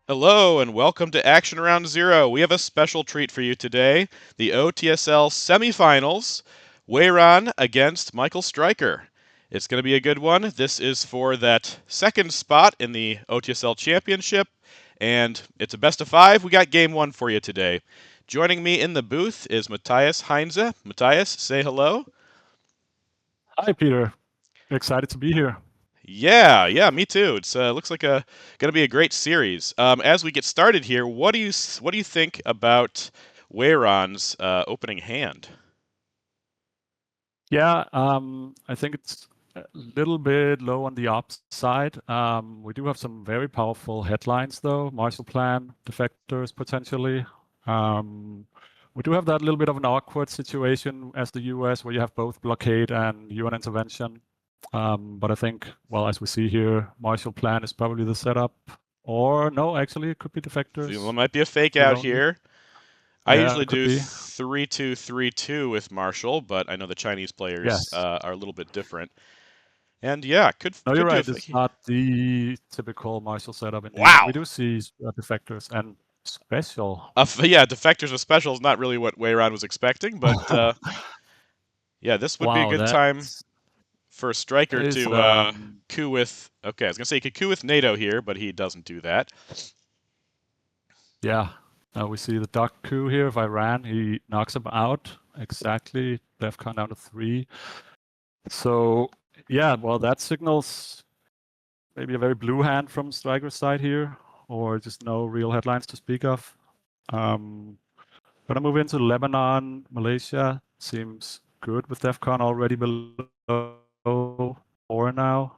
Hello and welcome to Action Round Zero. We have a special treat for you today. The OTSL Semifinals, Weiran against Michael Stryker. It's going to be a good one. This is for that second spot in the OTSL Championship, and it's a best of five. We got game one for you today. Joining me in the booth is Mathias Heinze. Mathias, say hello. Hi, Peter. Excited to be here. Yeah, me too. It's looks like gonna be a great series. As we get started here, what do you think about Weiron's opening hand? Yeah, I think it's a little bit low on the ops side. We do have some very powerful headlines, though. Marshall Plan, defectors potentially. Um, we do have that little bit of an awkward situation as the US, where you have both blockade and UN intervention. But I think, well, as we see here, Marshall Plan is probably the setup. Or no, actually, it could be There defectors. might be a fake We out don't know. here. I Yeah, usually it could do be. 3-2-3-2 with Marshall, but I know the Chinese players Yes. are a little bit different. And yeah, No, you're could do a right. It's fake. not the typical Marshall setup indeed. We Wow. do see defectors and special. Yeah, defectors with special is not really what Weiron was expecting, but yeah, this would be a Wow, good that time for a striker is to coup with. Okay, I was gonna say he could coup with NATO here, but he doesn't do that. yeah. We see the duck coup here. If I ran, he knocks him out. Exactly. DEFCON down to 3. So yeah, well, that signals maybe a very blue hand from Stryker's side here, or just no real headlines to speak of. Gonna move into Lebanon, Malaysia. Seems good with DEFCON already below 4 now.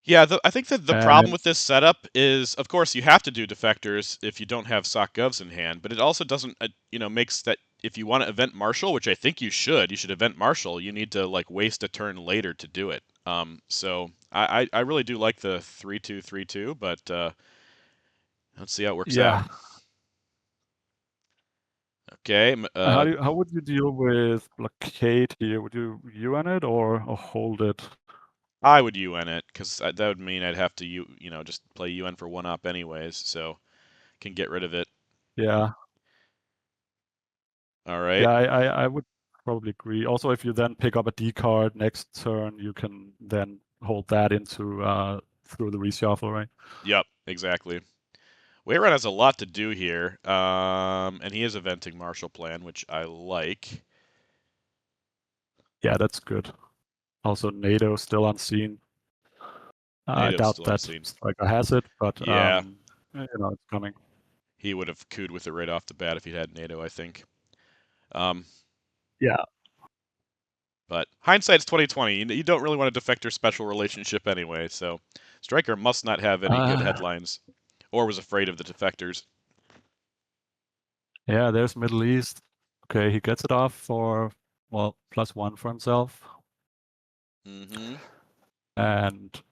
Yeah, I think that the problem And with this setup is, of course, you have to do defectors if you don't have SOC govs in hand, but it also doesn't, makes that if you want to event Marshall, which I think you should event Marshall. You need to like waste a turn later to do it. So I really do like the 3-2-3-2, but let's see how it works out. yeah, Okay, how would you deal with blockade here? Would you UN it or hold it? I would UN it because that would mean I'd have to just play UN for one op anyways, so can get rid of it. Yeah, All right. yeah, I would probably agree. Also, if you then pick up a D card next turn, you can then hold that into through the reshuffle, right? Yep, exactly. Weiran has a lot to do here, and he is eventing Marshall Plan, which I like. Yeah, that's good. Also, NATO still unseen. I NATO's doubt still that unseen. Stryker has it, but Yeah, it's coming. he would have cooed with it right off the bat if he had NATO, I think. Um, Yeah. but hindsight's 2020. You don't really want a defector special relationship anyway, so Stryker must not have any good Uh, headlines, or was afraid of the defectors. yeah, there's Middle East. Okay, he gets it off for, well, +1 for himself. Mm-hmm. And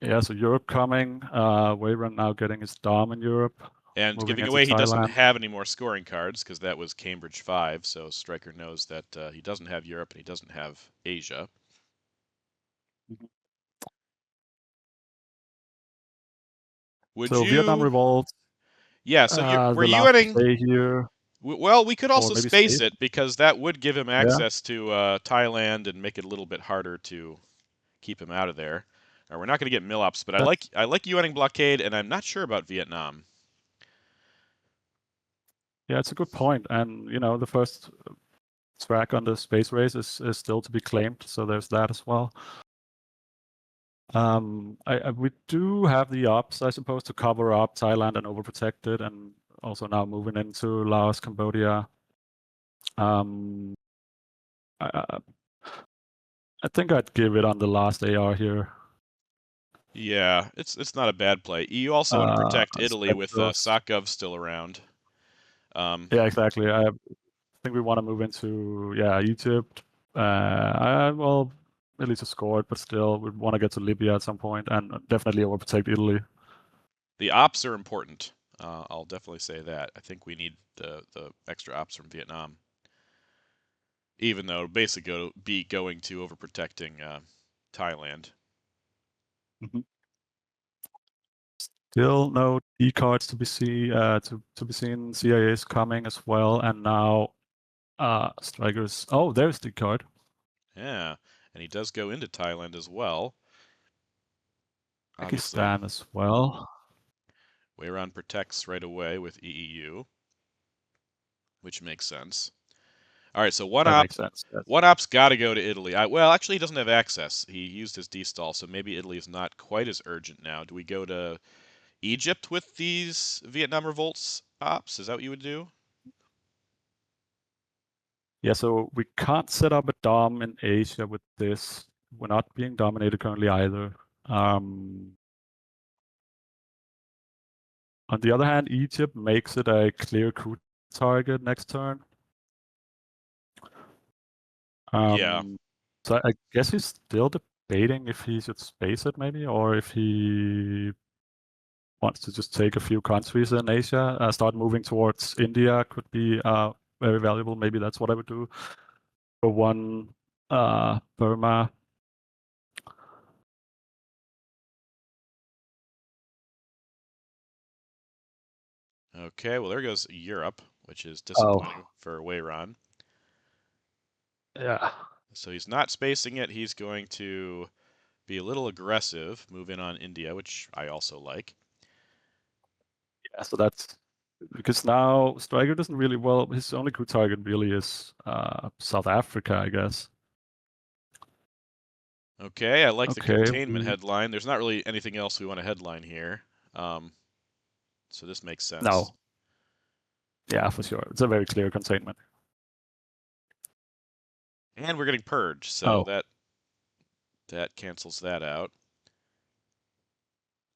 yeah, so Europe coming. Weiran now getting his Dom in Europe, And moving giving into away, he doesn't Thailand. have any more scoring cards because that was Cambridge 5, so Stryker knows that he doesn't have Europe and he doesn't have Asia. Mhm. Would So Vietnam you? Revolt, Yeah, so were the you last adding? play here, Well, we could or also maybe space space. it because that would give him Yeah, access to Thailand and make it a little bit harder to keep him out of there. We're not going to get Millops, but that's I like you adding blockade, and I'm not sure about Vietnam. yeah, it's a good point. And the first track on the space race is still to be claimed, so there's that as well. We do have the ops, I suppose, to cover up Thailand and overprotected, and also now moving into Laos, Cambodia. Um, I, I I think I'd give it on the last AR here. Yeah, it's not a bad play. You also want to protect Italy with Spectros. Sakov still around. Um, Yeah, exactly. I think we want to move into Egypt. Well, at least a scored, but still, we want to get to Libya at some point, and definitely overprotect Italy. the ops are important. I'll definitely say that. I think we need the extra ops from Vietnam, even though it'll basically be going to overprotecting Thailand. Mhm. Still no D cards to be seen. CIA is coming as well, and now Strikers. Oh, there's the card. Yeah, and he does go into Thailand as well. Obviously, Pakistan as well. Weiran protects right away with EEU, which makes sense. All right, so That makes sense. Yes. one op's got to go to Italy. Well, actually, he doesn't have access. He used his D-stall, so maybe Italy is not quite as urgent now. Do we go to Egypt with these Vietnam revolts ops? Is that what you would do? Yeah, so we can't set up a dom in Asia with this. We're not being dominated currently either. On the other hand, Egypt makes it a clear coup target next turn. Yeah. So I guess he's still debating if he should space it maybe, or if he wants to just take a few countries in Asia, start moving towards India could be very valuable. Maybe that's what I would do. For one, Burma. Okay, well, there goes Europe, which is Oh, disappointing for Weiran. yeah. So he's not spacing it. He's going to be a little aggressive, move in on India, which I also like. Yeah, so that's because now Stryker doesn't really well. His only coup target really is South Africa, I guess. Okay, I like the Okay. containment headline. There's not really anything else we want to headline here. Um, so this makes sense. No. Yeah, for sure. It's a very clear containment. And we're getting purge, so Oh, that cancels that out.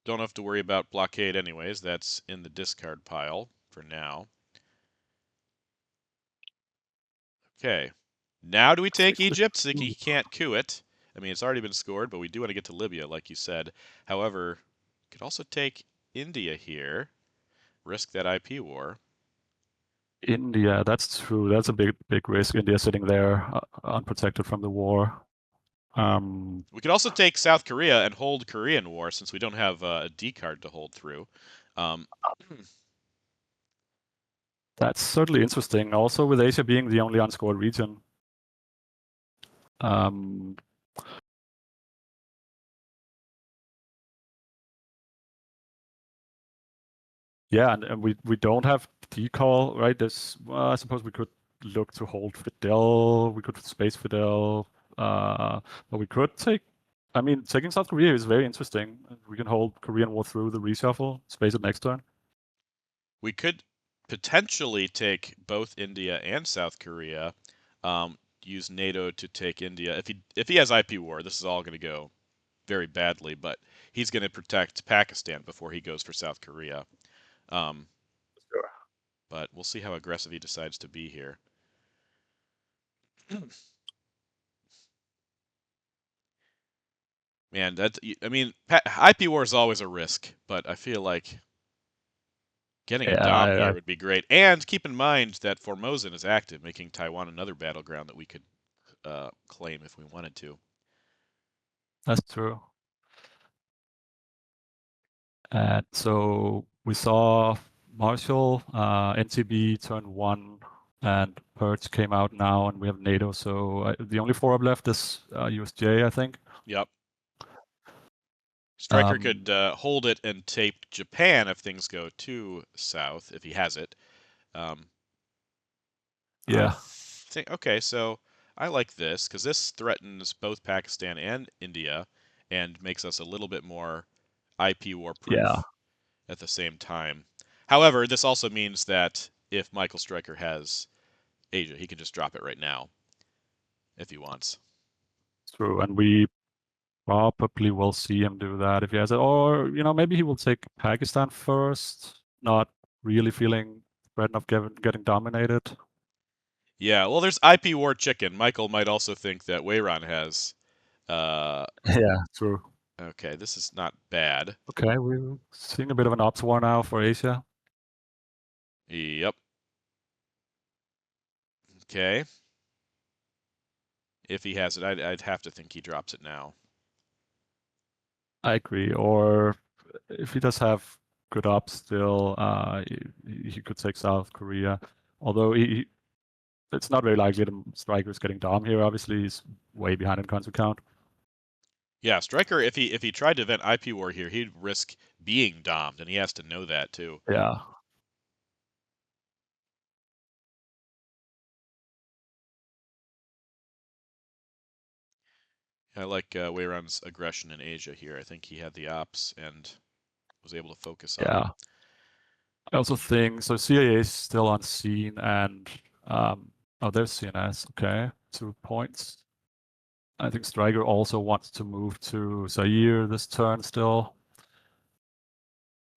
Don't have to worry about blockade anyways. That's in the discard pile for now. Okay. Now do we take six to Egypt? So two. he can't coup it. I mean, it's already been scored, but we do want to get to Libya, like you said. However, could also take India here, risk that IP war. India, that's true. That's a big risk. India sitting there unprotected from the war. We could also take South Korea and hold Korean War since we don't have a D card to hold through. Um, That's certainly interesting. Also, with Asia being the only unscored region. Um, yeah, and we don't have decall, right? There's, well, I suppose we could look to hold Fidel. We could space Fidel. But we could take. I mean, taking South Korea is very interesting. We can hold Korean War through the reshuffle, space it next turn. we could potentially take both India and South Korea. Use NATO to take India. If he has IP war, this is all going to go very badly. But he's going to protect Pakistan before he goes for South Korea. Um, Sure. but we'll see how aggressive he decides to be here. Man, I mean, IP war is always a risk, but I feel like getting a Yeah, Dom here I would be great. And keep in mind that Formosan is active, making Taiwan another battleground that we could claim if we wanted to. that's true. And so we saw Marshall, NTB turn 1, and Purge came out now, and we have NATO. So the only 4 up left is USJ, I think. Yep. Stryker Um, could hold it and tape Japan if things go too south, if he has it. Um, I yeah, think, okay, so I like this because this threatens both Pakistan and India and makes us a little bit more IP war yeah, proof at the same time. However, this also means that if Michael Stryker has Asia, he can just drop it right now if he wants. true. And we probably will see him do that if he has it. Or, maybe he will take Pakistan first, not really feeling threatened of getting dominated. Yeah, well, there's IP war chicken. Michael might also think that Weiran has. Uh, Yeah, true. okay, this is not bad. Okay, we're seeing a bit of an ops war now for Asia. Yep. Okay. If he has it, I'd have to think he drops it now. I agree. Or if he does have good up still. He could take South Korea, although it's not very likely the Stryker's getting Dom here. Obviously, he's way behind in country count. Yeah, Stryker, if he tried to event IP War here, he'd risk being domed, and he has to know that too. Yeah. I like Weiran's aggression in Asia here. I think he had the ops and was able to focus on it. Yeah. I also think so. CIA is still on scene, and oh, there's CNS. Okay, 2 points. I think Stryker also wants to move to Zaire this turn still.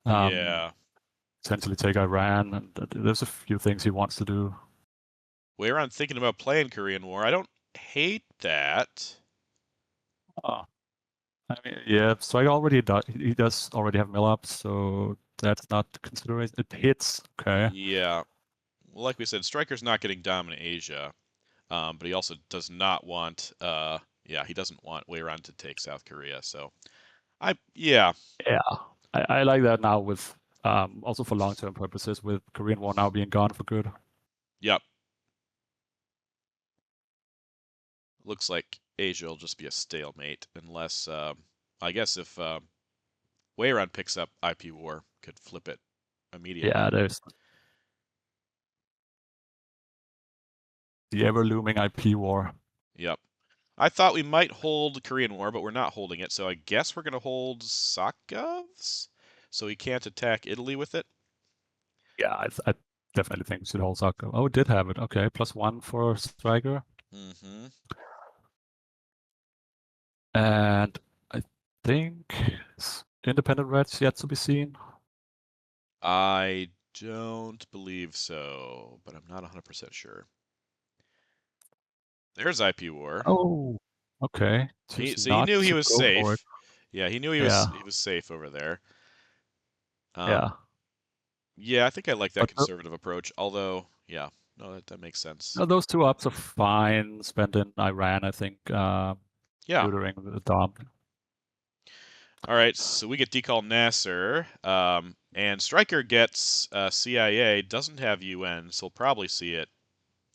Yeah. Potentially take Iran, and there's a few things he wants to do. Weiran thinking about playing Korean War. I don't hate that. Oh, I mean, yeah, Stryker already does. He does already have mill ups, so that's not consideration. It hits. Okay. Yeah. Well, like we said, Stryker's not getting dominant Asia, but he also does not want, he doesn't want Weiran to take South Korea. So, yeah, Yeah, I like that now with also for long-term purposes with Korean War now being gone for good. yep. Looks like Asia will just be a stalemate unless, I guess if Weiran picks up IP War, could flip it Yeah, immediately. there's the ever-looming IP war. Yep. I thought we might hold Korean War, but we're not holding it, so I guess we're going to hold Sakov's, so he can't attack Italy with it. Yeah, I definitely think we should hold Saka. Oh, it did have it. Okay, +1 for Stryker. Mm-hmm. And I think Independent Red's yet to be seen. I don't believe so, but I'm not 100% sure. There's IP War. Oh, okay. He, Choose so he not knew he to was go for it. safe. Yeah, he knew Yeah, he was safe over there. yeah. Yeah, I think I like that But conservative approach. Although, yeah, no, that makes sense. no, those 2 ups are fine. Spent in Iran, I think, Yeah. tutoring the Dom. All right, so we get decall Nasser, and Stryker gets CIA. Doesn't have UN, so we'll probably see it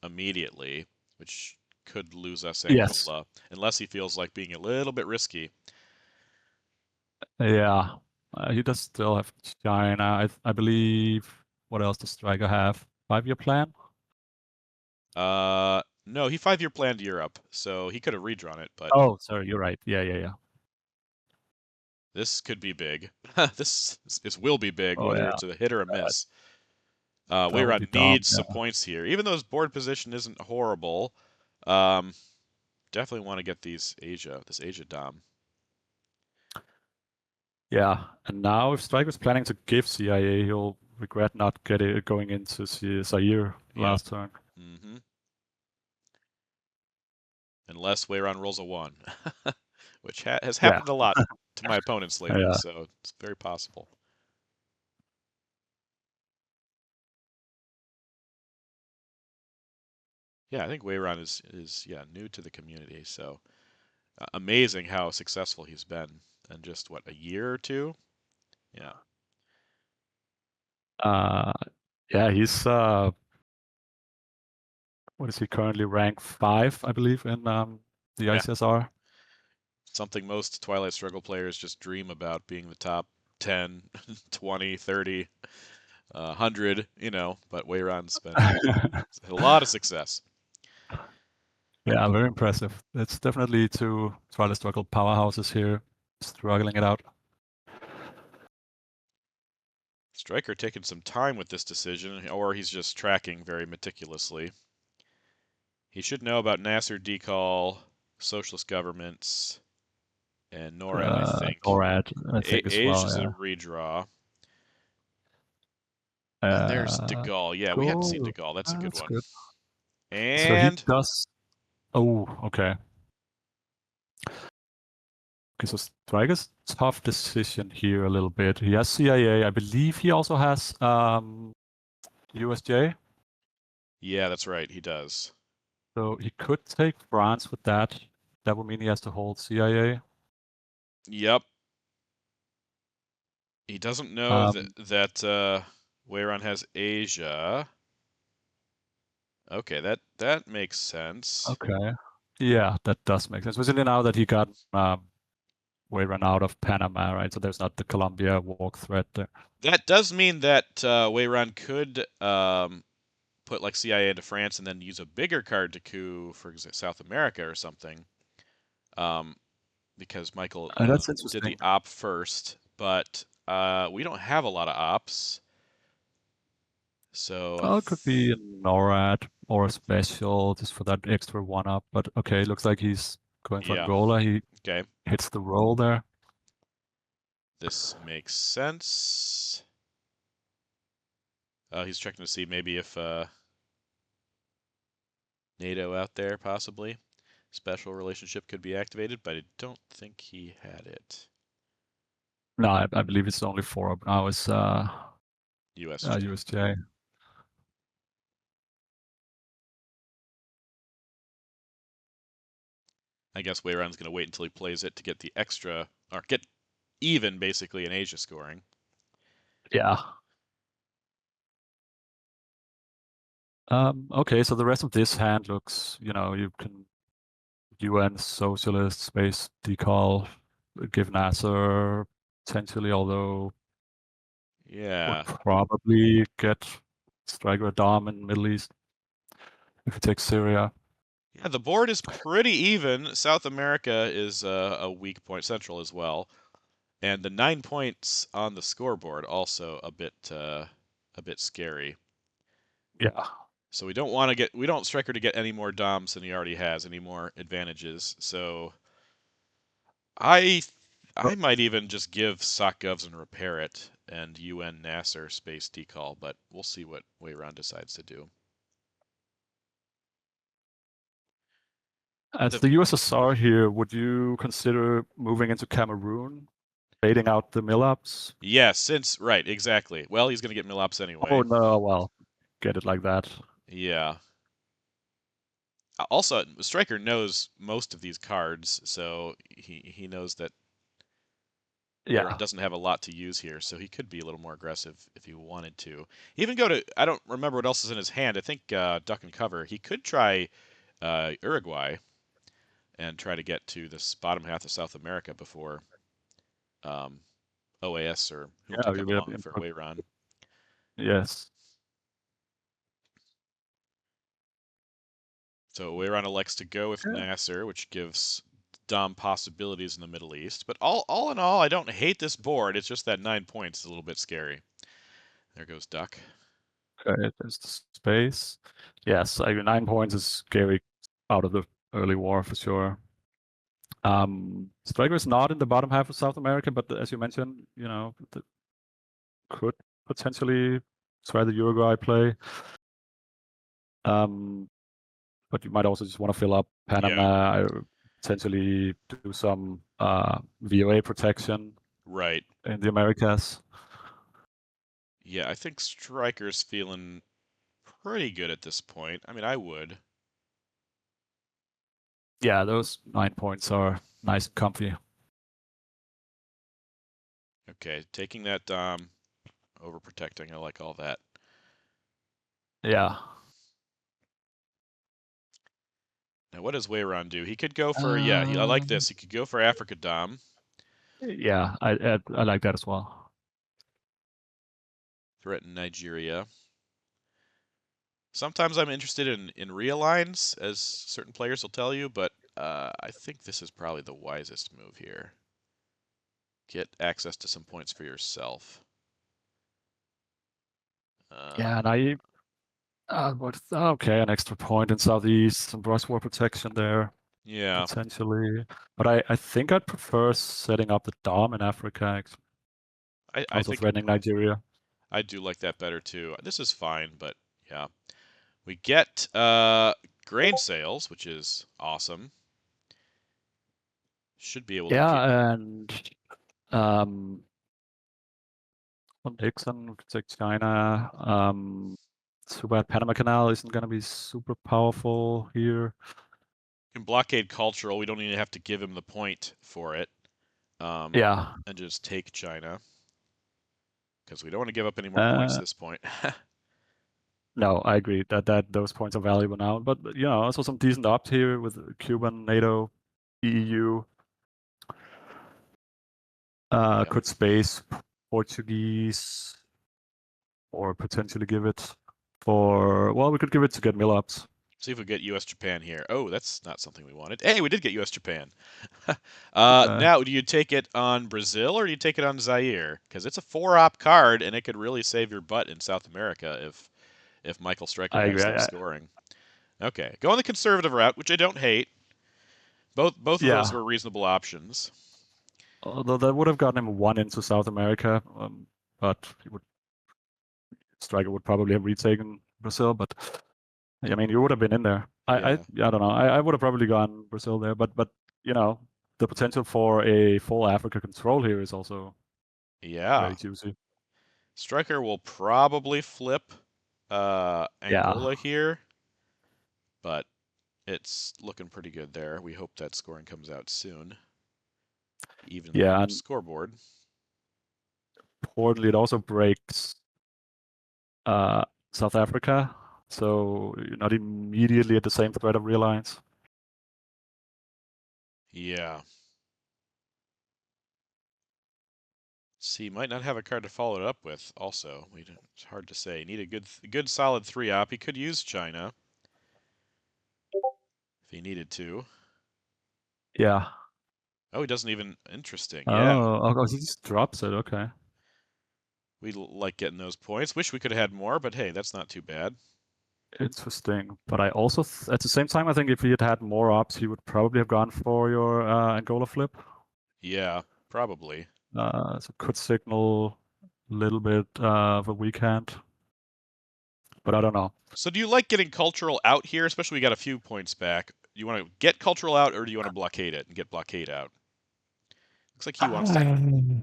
immediately, which could lose us Yes. Angola unless he feels like being a little bit risky. Yeah. He does still have China. I believe. What else does Stryker have? 5-year plan? No, he 5-year planned Europe, so he could have redrawn it, but Oh, sorry, you're right. Yeah, yeah, yeah. this could be big. This will be big, Oh whether yeah. it's a hit or a Uh, miss. that would be Weiran dumb. needs Yeah. some points here, even though his board position isn't horrible. Um, Definitely want to get this Asia Dom. Yeah. And now if Stryker's planning to give CIA, he'll regret not going into Zaire Yep. last turn. Mm-hmm. Unless Weiran rolls a 1, which has Yeah. happened a lot to my opponents lately, Yeah. so it's very possible. Yeah, I think Weiran is new to the community, so amazing how successful he's been in just what, a year or two? Yeah. Uh yeah, he's what is he currently ranked 5, I believe, in the Yeah. ICSR. Something most Twilight Struggle players just dream about, being the top 10, 20, 30, 100, but Weiran's been a lot of success. Yeah, very impressive. It's definitely two Twilight Struggle powerhouses here struggling it out. Stryker taking some time with this decision, or he's just tracking very meticulously. He should know about Nasser decall, socialist governments, and NORAD, I think. NORAD, I think as well, Asia's a yeah. redraw. And there's De Uh, Gaulle. Yeah, we hadn't seen De Goal. Gaulle. That's a Ah, good that's one. good. So he And does. Oh, okay. Okay, so Stryker's tough decision here a little bit. He has CIA. I believe he also has USJ. yeah, that's right. He does. So he could take France with that. That would mean he has to hold CIA. Yep. He doesn't know Um, that Weiran has Asia. Okay, that makes sense. okay. Yeah, that does make sense. Especially now that he got way run out of Panama, right? So there's not the Colombia walk threat there. That does mean that Weiran could put like CIA into France and then use a bigger card to coup for South America or something. Um, because Michael That's did the interesting. op first, but we don't have a lot of ops, so Oh, it could be a NORAD or a special just for that extra one up. But okay, looks like he's going for yeah. Angola. He Okay, hits the roll there. this makes sense. He's checking to see maybe if NATO out there possibly special relationship could be activated, but I don't think he had it. No, I believe it's only four up now. It's USJ. USJ. I guess Weiran's going to wait until he plays it to get the extra, or get even basically in Asia scoring. Yeah. Okay, so the rest of this hand looks, you can UN socialist space decal, give Nasser potentially, although would Yeah. probably get Stryker a Dom in Middle East if you take Syria. Yeah, the board is pretty even. South America is a weak point, Central as well, and the 9 points on the scoreboard also a bit scary. Yeah. So we don't Striker to get any more DOMs than he already has, any more advantages. So I Well, I might even just give SocGovs and repair it and UN Nasser space decall, but we'll see what Weiran decides to do. as The the USSR here, would you consider moving into Cameroon, baiting out the mill-ups? yeah, since right, exactly. Well, he's gonna get Milops Oh anyway. no, well, get it like that. Yeah. Also, Striker knows most of these cards, so he knows that Weiran Yeah. doesn't have a lot to use here, so he could be a little more aggressive if he wanted to. Even go to I don't remember what else is in his hand. I think duck and cover. He could try Uruguay and try to get to this bottom half of South America before um, OAS or Yeah, Junta we come will along for input. Weiran. Yes. So Weiran elects to go with Yeah. Nasser, which gives Dom possibilities in the Middle East. But all in all, I don't hate this board. It's just that 9 points is a little bit scary. There goes Duck. Okay, there's the space. Yes, 9 points is scary out of the early war for sure. Stryker is not in the bottom half of South America, but as you mentioned, could potentially try the Uruguay play. Um, but you might also just want to fill up Yeah, Panama, potentially do some VOA protection right. in the Americas. Yeah, I think Striker's feeling pretty good at this point. I mean, I would. Yeah, those 9 points are nice and comfy. Okay, taking that Dom, overprotecting. I like all that. Yeah. Now, what does Weiran do? He could go for, yeah, I like Um, this. He could go for Africa Dom, yeah, I like that as well. threaten Nigeria. Sometimes I'm interested in realigns, as certain players will tell you, but I think this is probably the wisest move here. Get access to some points for yourself. Yeah, Um, and okay, an extra point in Southeast, some brush war protection there, yeah, potentially. But I think I'd prefer setting up the Dom in Africa, I also think threatening Nigeria. I do like that better too. This is fine, but yeah. We get grain sales, which is awesome. Should be able to get. Yeah, and um, on Nixon, we could take China. Too bad Panama Canal isn't going to be super powerful here. Can blockade cultural. We don't even have to give him the point for it. Um, Yeah, and just take China. because we don't want to give up any more points Uh, at this point. no, I agree that those points are valuable now. But also some decent ops here with Cuban, NATO, EU. Yep. Could space Portuguese or potentially give it for, well, we could give it to get mill ups. See if we get U.S. Japan here. Oh, that's not something we wanted. Hey, we did get U.S. Japan. Okay. Now, do you take it on Brazil or do you take it on Zaire? Because it's a 4-op card and it could really save your butt in South America if Michael Stryker I has agree. them scoring. Okay, go on the conservative route, which I don't hate. Both of those Yeah. were reasonable options. Although that would have gotten him one into South America, but Stryker would probably have retaken Brazil. But I mean, you would have been in there. Yeah, I don't know. I would have probably gone Brazil there, but you know, the potential for a full Africa control here is also yeah. very juicy. Stryker will probably flip Yeah. Angola here, but it's looking pretty good there. We hope that scoring comes out soon, even the Yeah, and scoreboard. importantly, it also breaks uh, South Africa, so you're not immediately at the same threat of realigns. Yeah. See, might not have a card to follow it up with. Also, it's hard to say. Need a good solid 3-op. He could use China if he needed to. Yeah. Oh, he doesn't even. Interesting. Yeah, Oh, he just drops it. Okay. we like getting those points. Wish we could have had more, but hey, that's not too bad. Interesting. But I also, at the same time, I think if he had had more ops, he would probably have gone for your Angola flip. Yeah, probably. So could signal a little bit of a weak hand, but I don't know. So do you like getting cultural out here, especially we got a few points back? Do you want to get cultural out or do you want to blockade it and get blockade out? Looks like he wants to.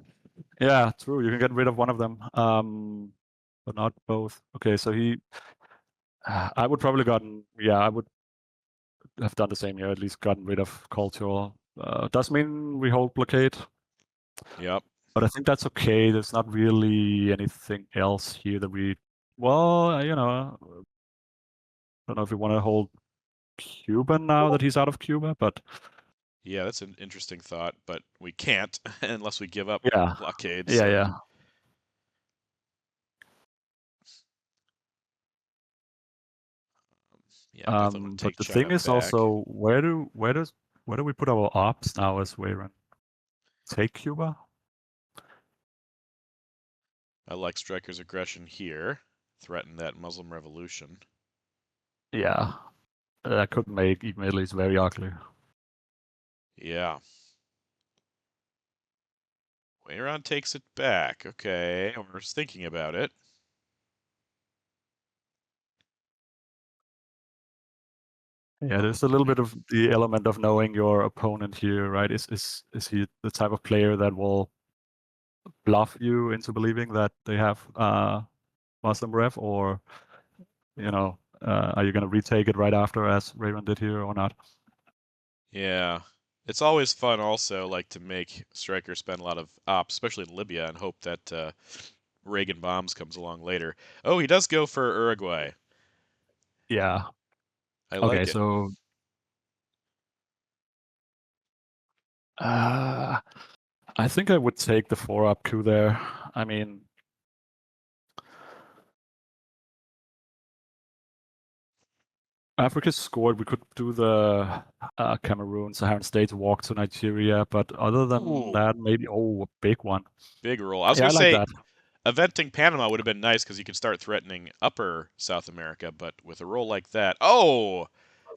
Yeah, true. You can get rid of one of them, but not both. Okay, so I would probably gotten, yeah, I would have done the same here, at least gotten rid of cultural. Does mean we hold blockade, Yep. but I think that's okay. There's not really anything else here that we, well, I don't know if we want to hold Cuba now that he's out of Cuba, but Yeah, that's an interesting thought, but we can't unless we give up yeah, blockade. yeah, So yeah. yeah, I definitely want to But take the thing China is back. also where do we put our ops now as Weiran? Take Cuba? I like Stryker's aggression here. Threaten that Muslim revolution. Yeah, that could make even Italy very ugly. Yeah. Weiran takes it back. Okay, I was thinking about it. Yeah, there's a little bit of the element of knowing your opponent here, right? Is he the type of player that will bluff you into believing that they have Muslim ref, or are you gonna retake it right after as Raven did here or not? Yeah. It's always fun also like to make Stryker spend a lot of ops, especially in Libya, and hope that Reagan bombs comes along later. Oh, he does go for Uruguay. Yeah. I Okay, like it. so uh, I think I would take the 4-up coup there. I mean, Africa scored. We could do the Cameroon, Saharan states walk to Nigeria, but other than Ooh, that, maybe a big one. big roll. I was Yeah, gonna I like say that. eventing Panama would have been nice because you could start threatening upper South America, but with a roll like that, oh,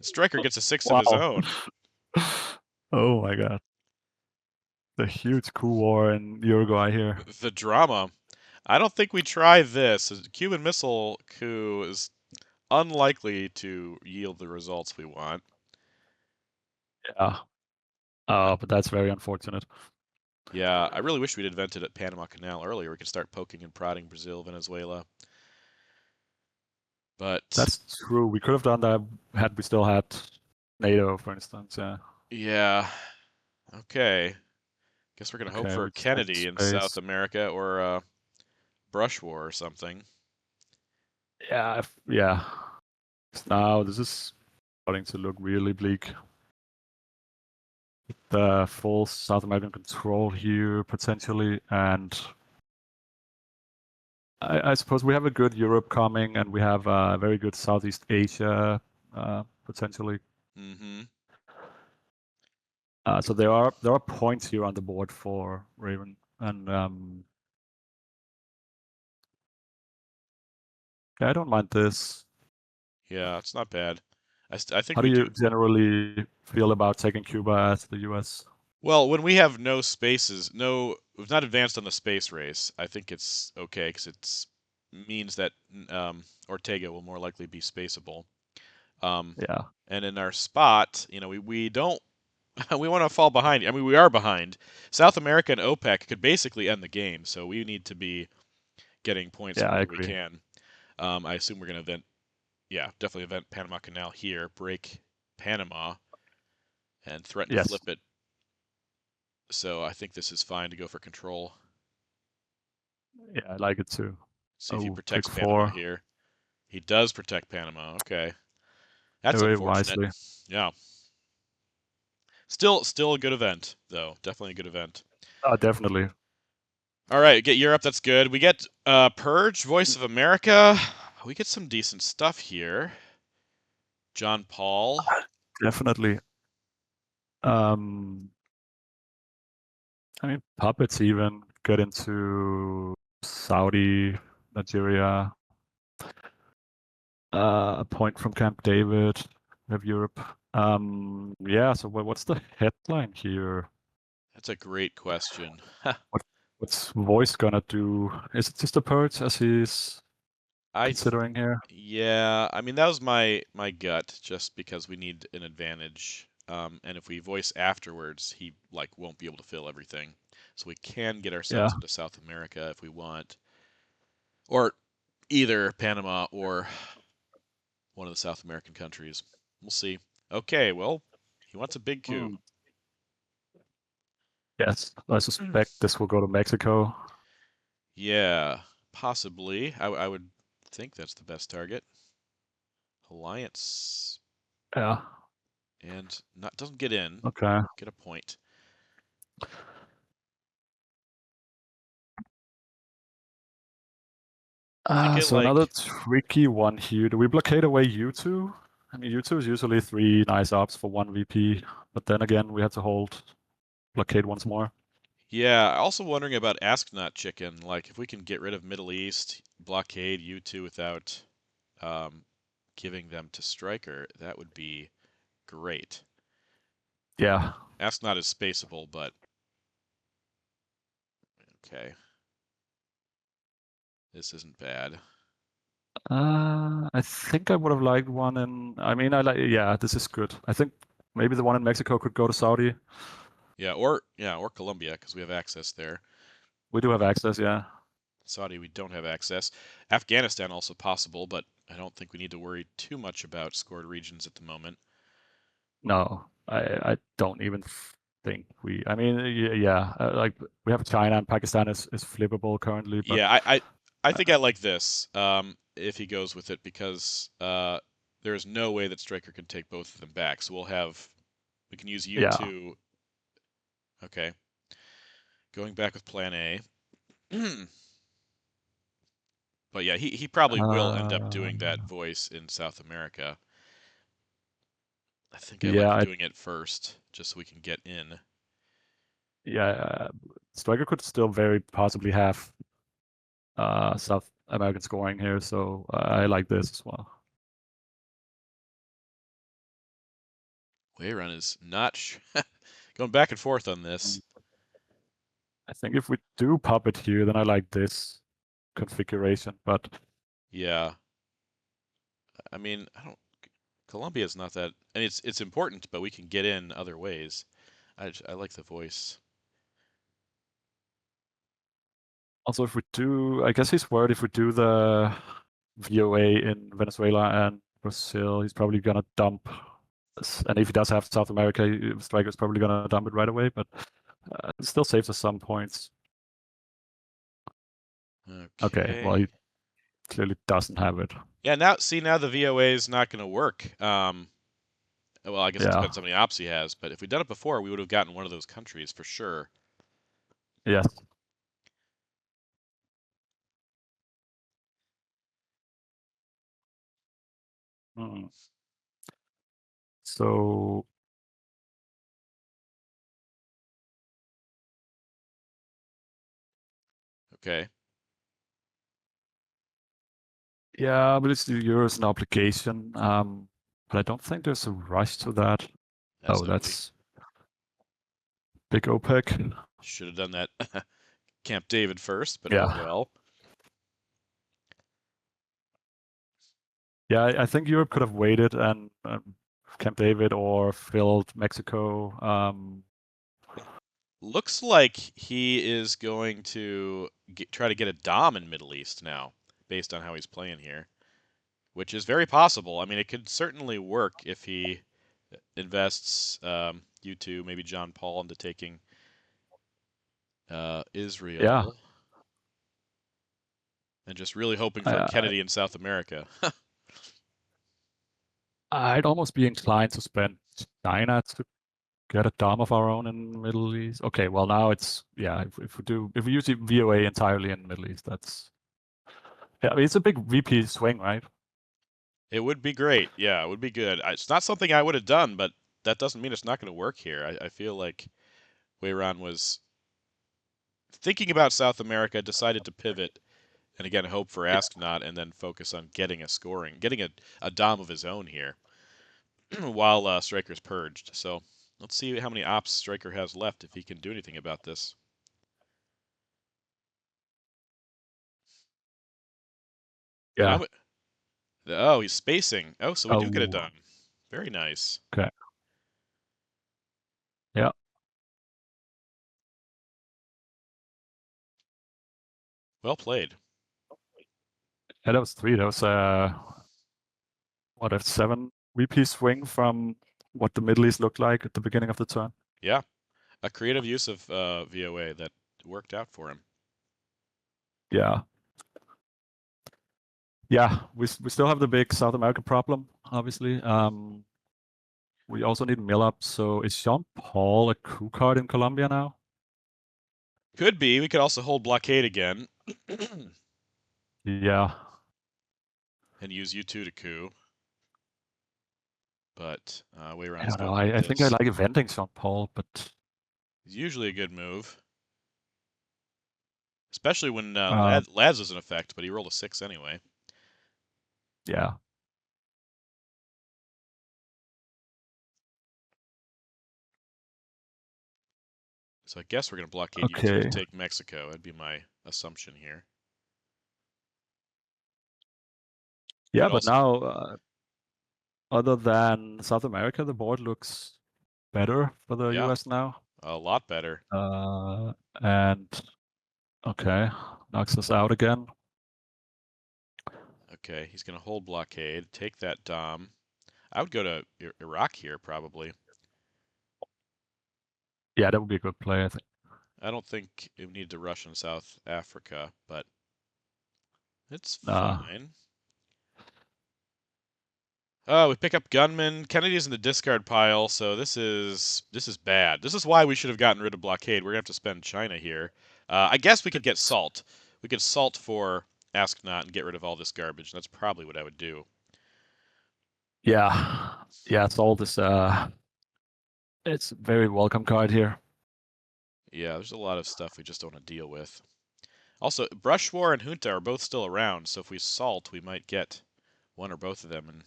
Stryker gets a 6 of his Wow. own. Oh my God. The huge coup war in Uruguay here. The drama. I don't think we try this. A Cuban Missile coup is unlikely to yield the results we want. Yeah. But that's very unfortunate. Yeah, I really wish we'd invented at Panama Canal earlier. We could start poking and prodding Brazil, Venezuela. But That's true. We could have done that had we still had NATO, for instance. Yeah. yeah, okay. Guess we're gonna hope Okay, for we check Kennedy in South space. America or brush war or something. Yeah. Now this is starting to look really bleak. The full South American control here potentially, and I suppose we have a good Europe coming, and we have a very good Southeast Asia potentially. Mm-hmm. So there are points here on the board for Raven, and yeah, I don't mind this. Yeah, it's not bad. I think How do we you do. generally feel about taking Cuba as the US? Well, when we have no spaces, we've not advanced on the space race. I think it's okay because it's means that Ortega will more likely be spaceable. Um, Yeah, and in our spot, we don't we want to fall behind. I mean, we are behind. South America and OPEC could basically end the game, so we need to be getting points yeah, I wherever we agree. can. I assume we're going to event, yeah, definitely event Panama Canal here, break Panama, and threaten to Yes, flip it. So I think this is fine to go for control. yeah, I like it too. See if he Oh, protects pick Panama 4, here. He does protect Panama. Okay, that's very unfortunate. wisely. Yeah. Still a good event though. Definitely a good event. Definitely. All right, get Europe. That's good. We get Purge, Voice of America. We get some decent stuff here. John Paul. Definitely. Um, I mean, puppets even get into Saudi, Nigeria, a point from Camp David, we have Europe. Yeah, so what's the headline here? That's a great question. What what's Voice gonna do? Is it just a purge as he's I th considering here? Yeah, I mean that was my gut just because we need an advantage. And if we voice afterwards, he like won't be able to fill everything. So we can get Yeah. ourselves into South America if we want. Or either Panama or one of the South American countries. We'll see. Okay, well, he wants a big coup. Hmm. Yes, I suspect this will go to Mexico. Yeah, possibly. I would think that's the best target. Alliance Yeah. and not doesn't get in. Okay. Get a point. I get So another like tricky one here. Do we blockade away U2? I mean, U2 is usually 3 nice ops for 1 VP, but then again, we had to hold blockade once more. yeah, also wondering about Ask Not Chicken. Like if we can get rid of Middle East, blockade U2 without um, giving them to Stryker, that would be great. Yeah. Ask Not is spaceable, but okay. This isn't bad. I think I would have liked one in. I mean, yeah, this is good. I think maybe the one in Mexico could go to Saudi. Yeah, or Colombia because we have access there. We do have access, yeah. Saudi, we don't have access. Afghanistan also possible, but I don't think we need to worry too much about scored regions at the moment. No, I don't even think we. I mean, yeah, like we have China and Pakistan is flippable currently, but Yeah, I think uh, I like this if he goes with it because there is no way that Stryker can take both of them back. So we can use yeah. U2. Okay, going back with Plan A. But yeah, he probably will end up Uh, doing that voice in South America. I think I yeah, like doing it first just so we can get in. yeah. Stryker could still very possibly have South American scoring here, so I like this as well. Weiran is not going back and forth on Mm. this. I think if we do puppet here, then I like this configuration, but Yeah, I mean, I don't. Colombia is not that, and it's important, but we can get in other ways. I like the voice. also if we do, I guess he's worried if we do the VOA in Venezuela and Brazil, he's probably gonna dump. And if he does have South America, Striker's probably gonna dump it right away, but it still saves us some points. Okay, well, Okay. he clearly doesn't have it. Yeah, now the VOA is not going to work. Well, I guess it Yeah. depends how many ops he has, but if we'd done it before, we would have gotten one of those countries for sure. Yes. Mm. So Okay, yeah, but it's the Euros an obligation. But I don't think there's a rush to that. that's Oh, ugly. that's big OPEC. Should have done that Camp David first, but oh Yeah. well. Yeah, I think Europe could have waited and Camp David or filled Mexico. Looks like he is going to try to get a dom in Middle East now, based on how he's playing here, which is very possible. I mean, it could certainly work if he invests U2, maybe John Paul into taking Yeah, Israel, and just really hoping for a I, Kennedy in South America. I'd almost be inclined to spend China to get a dom of our own in the Middle East. Okay, well now it's yeah. If we use the VOA entirely in the Middle East, that's yeah. I mean, it's a big VP swing, right? It would be great. Yeah, it would be good. It's not something I would have done, but that doesn't mean it's not going to work here. I feel like Weiran was thinking about South America, decided to pivot, and again hope for Yeah. Ask Not, and then focus on getting a dom of his own here while Stryker's purged. So let's see how many ops Stryker has left if he can do anything about this. And Yeah. I'm oh he's spacing. Oh, so we do get it Oh, done. Very nice. okay. Yeah. Well played. Yeah, that was three. That was what a 7 VP swing from what the Middle East looked like at the beginning of the turn. Yeah, a creative use of VOA that worked out for him. Yeah. Yeah, we still have the big South American problem, obviously. We also need mill up. So is Jean Paul a coup card in Colombia now? Could be. We could also hold blockade again Yeah. and use U2 to coup. But I Weiran's don't know. going like I think I this. like eventing Jean Paul, but It's usually a good move, especially when um, Lads is in effect, but he rolled a 6 anyway. yeah. So I guess we're going to blockade U2 to Okay. take Mexico. That'd be my assumption here. We Yeah, could but also. now, other than South America, the board looks better for the Yeah, US now. a lot better. And okay, knocks us out again. Okay, he's going to hold blockade, take that Dom. I would go to Iraq here, probably. Yeah, that would be a good play, I think. I don't think we need to rush in South Africa, but it's Uh, fine. Oh, we pick up Gunman. Kennedy's in the discard pile, so this is bad. This is why we should have gotten rid of blockade. We're gonna have to spend China here. I guess we could get it's salt. We could salt for Ask Not and get rid of all this garbage. That's probably what I would do. yeah, yeah. It's all this. It's a very welcome card here. Yeah, there's a lot of stuff we just don't want to deal with. Also, Brush War and Junta are both still around, so if we salt, we might get one or both of them and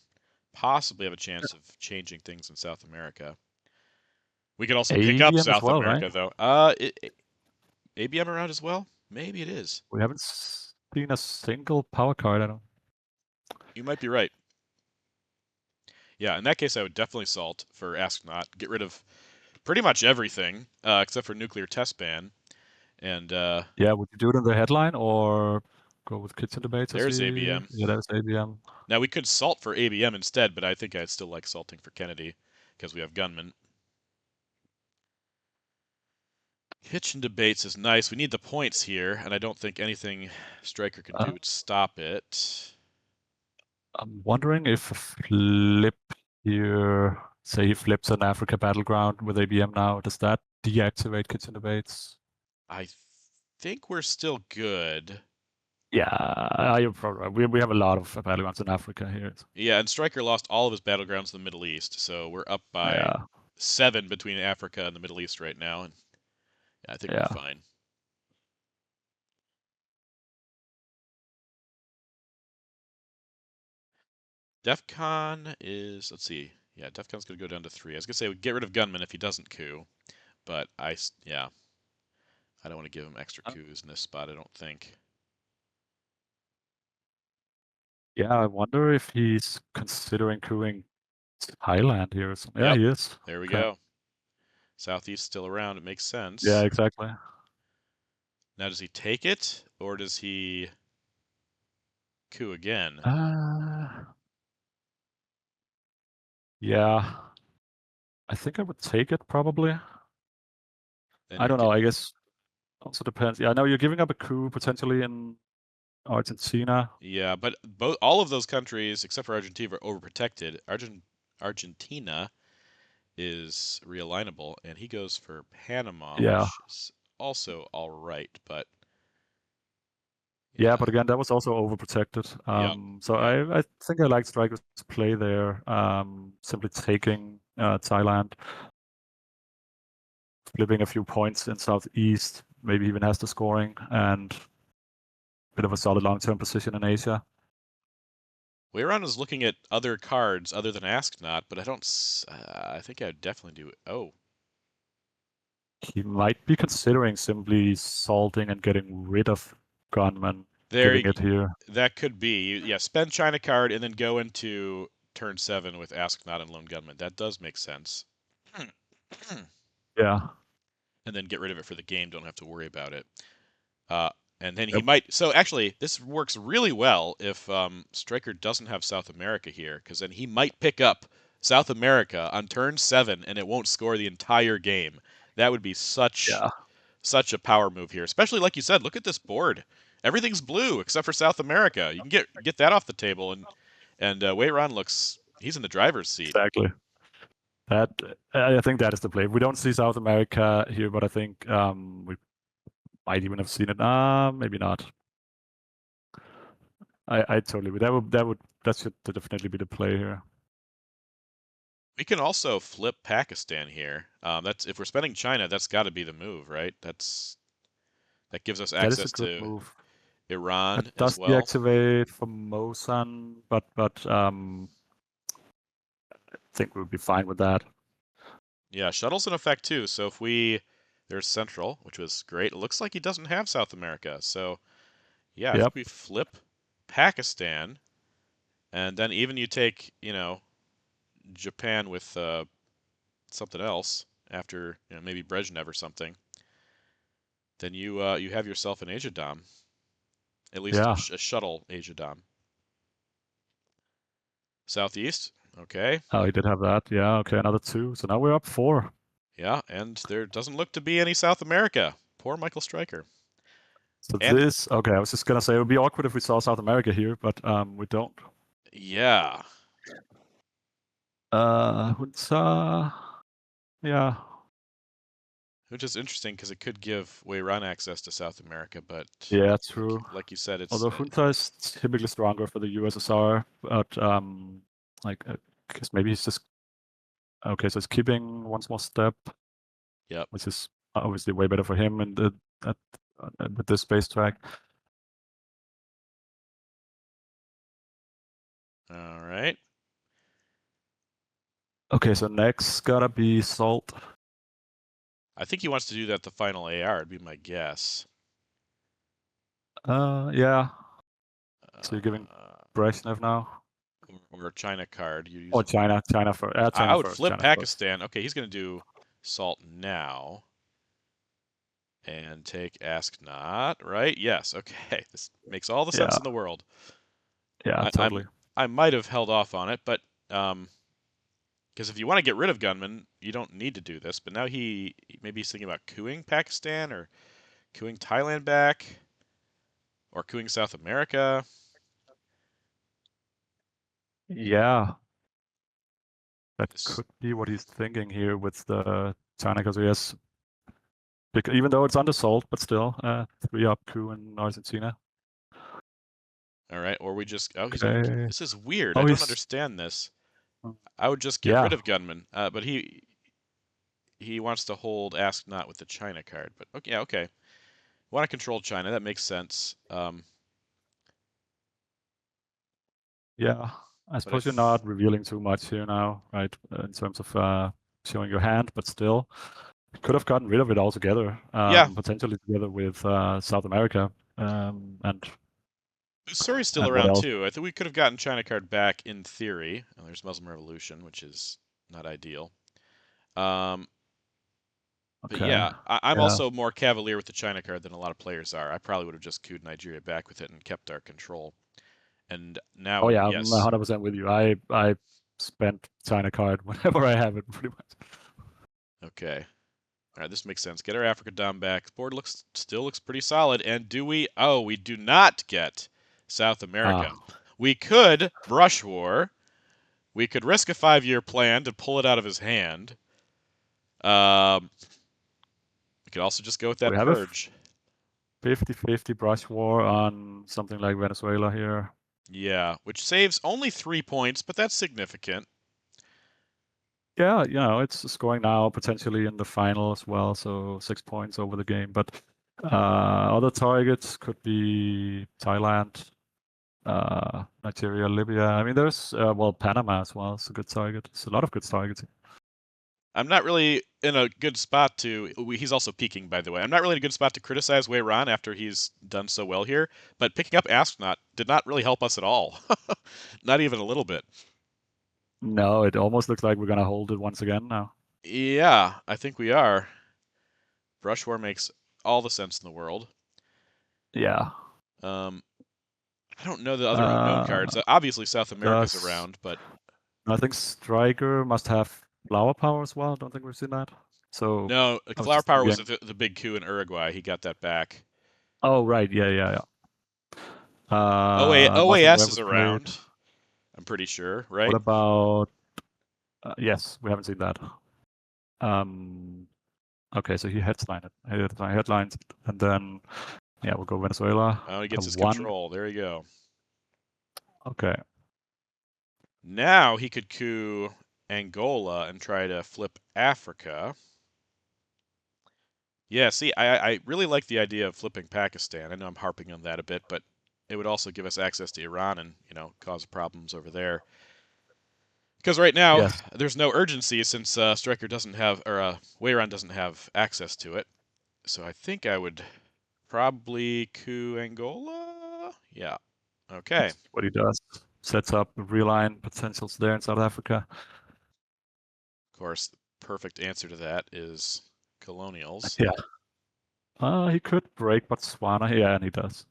possibly have a chance of changing things in South America. We could also pick up ABM as South well, right? America, though. ABM around as well? Maybe it is. We haven't seen a single power card. I don't. You might be right. Yeah, in that case, I would definitely salt for Ask Not. Get rid of pretty much everything except for nuclear test ban. And Yeah, would you do it in the headline or go with kitchen debates? I there's see. ABM. Yeah, there's ABM. Now we could salt for ABM instead, but I think I'd still like salting for Kennedy because we have gunmen. Kitchen debates is nice. We need the points here, and I don't think anything Stryker can do would stop it. I'm wondering if a flip here, say he flips an Africa Battleground with ABM now, does that deactivate kitchen debates? I think we're still good. Yeah, you're probably right. We have a lot of Battlegrounds in Africa here. Yeah, and Stryker lost all of his battlegrounds in the Middle East, so we're up by Yeah, 7 between Africa and the Middle East right now, and yeah, I think we're yeah. fine. DEFCON is, let's see, yeah, DEFCON's gonna go down to 3. I was gonna say we get rid of Gunman if he doesn't coup, but yeah, I don't want to give him extra coups in this spot. I don't think. Yeah, I wonder if he's considering crewing Thailand here or something. Yeah, Yep, he is. there we Okay. go. Southeast still around. It makes Yeah, sense. exactly. Now, does he take it or does he coup again? Uh, yeah, I think I would take it probably. Then I you're don't know. get I guess also depends. Yeah, I know you're giving up a coup potentially in Argentina. yeah, but all of those countries except for Argentina are overprotected. Argentina is realignable, and he goes for Panama, Yeah, which is also all right, but yeah, yeah, but again, that was also overprotected. yep, So yep. I think I like Striker's play there. Simply taking Thailand, flipping a few points in Southeast, maybe even has the scoring and a bit of a solid long-term position in Asia. Weiran is looking at other cards other than Ask Not, but I don't. I think I'd definitely do it. Oh, He might be considering simply salting and getting rid of Gunman, there. giving it here. That could be. Yeah, spend China card and then go into turn 7 with Ask Not and Lone Gunman. That does make sense. Yeah. And then get rid of it for the game. Don't have to worry about it. Uh, and then he Yep. might. So actually, this works really well if Stryker doesn't have South America here, because then he might pick up South America on turn 7, and it won't score the entire game. That would be Yeah. such a power move here, especially like you said. Look at this board. Everything's blue except for South America. You can get that off the table, and Weiran looks he's in the driver's seat. Exactly. That I think that is the play. We don't see South America here, but I think we might even have seen it. Maybe not. I totally that should definitely be the play here. We can also flip Pakistan here. That's if we're spending China, that's got to be the move, right? That gives us That is a access good to move. That Iran as does well. deactivate for Mosan, but I think we'll be fine with that. Yeah, shuttle's in effect too. So if there's Central, which was great. It looks like he doesn't have South America. So yeah, I think Yep. we flip Pakistan, and then even you take Japan with something else after maybe Brezhnev or something. Then you have yourself an Asia Dom, at least Yeah. a shuttle Asia Dom. Southeast, okay, Oh, he did have that. Yeah. Okay. Another 2. So now we're up 4. yeah, and there doesn't look to be any South America. Poor Michael Stryker. So And this, okay, I was just gonna say it would be awkward if we saw South America here, but we don't. yeah, Heinze, yeah, which is interesting because it could give Weiran access to South America, but yeah, like true. like you said, it's Although Heinze is typically stronger for the USSR, but like, I guess maybe he's just okay. So he's keeping one small step, yep. which is obviously way better for him and at, with this space track. All right. Okay, so next gotta be Salt. I think he wants to do that the final AR, would be my guess. Yeah. So you're giving Uh, Brezhnev now. or China card. You're Or using. China, China first. I China would first, flip China first. Pakistan. Okay, he's going to do Salt now and take Ask Not, right? Yes. Okay, this makes all the sense Yeah, in the world. yeah, I, I'm totally. I might have held off on it, but um, Because if you want to get rid of gunmen, you don't need to do this. But now maybe he's thinking about cooing Pakistan or cooing Thailand back or cooing South America. Yeah, that This, could be what he's thinking here with the China, because he has, even though it's undersold, but still, 3-up coup in Argentina. all right, or we just he's gonna. Okay. This is weird. I Oh, don't he's understand this. I would just get rid yeah, of gunmen, but he wants to hold Ask Not with the China card. But okay, yeah, okay. Want to control China? That makes sense. yeah. I But I suppose you're not revealing too much here now, right? In terms of showing your hand, but still, you could have gotten rid of it altogether, yeah, potentially together with South America, and Surrey's still what around else? too. I think we could have gotten China card back in theory. Oh, there's Muslim Revolution, which is not ideal. Um, but Okay. yeah, I'm Yeah. also more cavalier with the China card than a lot of players are. I probably would have just cooed Nigeria back with it and kept our control. And now, Oh yeah, I'm yes, 100% with you. I spent China card whenever I have it, pretty much. okay. All right, this makes sense. Get our Africa Dom back. Board still looks pretty solid. And do we? Oh, we do not get South America. Ah, We could brush war. We could risk a 5-year plan to pull it out of his hand. Um, we could also just go with we that have a purge. 50-50 brush war on something like Venezuela here. Yeah, which saves only 3 points, but that's significant. Yeah, it's scoring now potentially in the final as well, so 6 points over the game. But other targets could be Thailand, Nigeria, Libya. I mean, there's well, Panama as well. It's a good target. It's a lot of good targets. I'm not really in a good spot to. He's also peaking, by the way. I'm not really in a good spot to criticize Weiran after he's done so well here. But picking up Ask Not did not really help us at all. Not even a little bit. No, it almost looks like we're gonna hold it once again now. Yeah, I think we are. Brush War makes all the sense in the world. Yeah. Um, I don't know the other unknown Uh, cards. Obviously, South America's does around, but I think Stryker must have flower power as well. Don't think we've seen that. So no. I was Flower just Power was thinking. the big coup in Uruguay. He got that back. Oh right, yeah, yeah, yeah. Muslim OAS is Rebel Trade. around. I'm pretty sure, What right? about? Yes, we haven't seen that. Um, okay, so he headlines, and then yeah, we'll go Venezuela. Oh, he gets Have his one. control. There you go. Okay. Now he could coup Angola and try to flip Africa. Yeah, see, I really like the idea of flipping Pakistan. I know I'm harping on that a bit, but it would also give us access to Iran and, cause problems over there. Because right now, Yes. there's no urgency since Stryker doesn't have, or Weiran doesn't have access to it. So I think I would probably coup Angola. Yeah. Okay. That's what he does. Sets up real-line potentials there in South Africa. Of course, the perfect answer to that is colonials. Yeah. He could break Botswana. Yeah, and he does.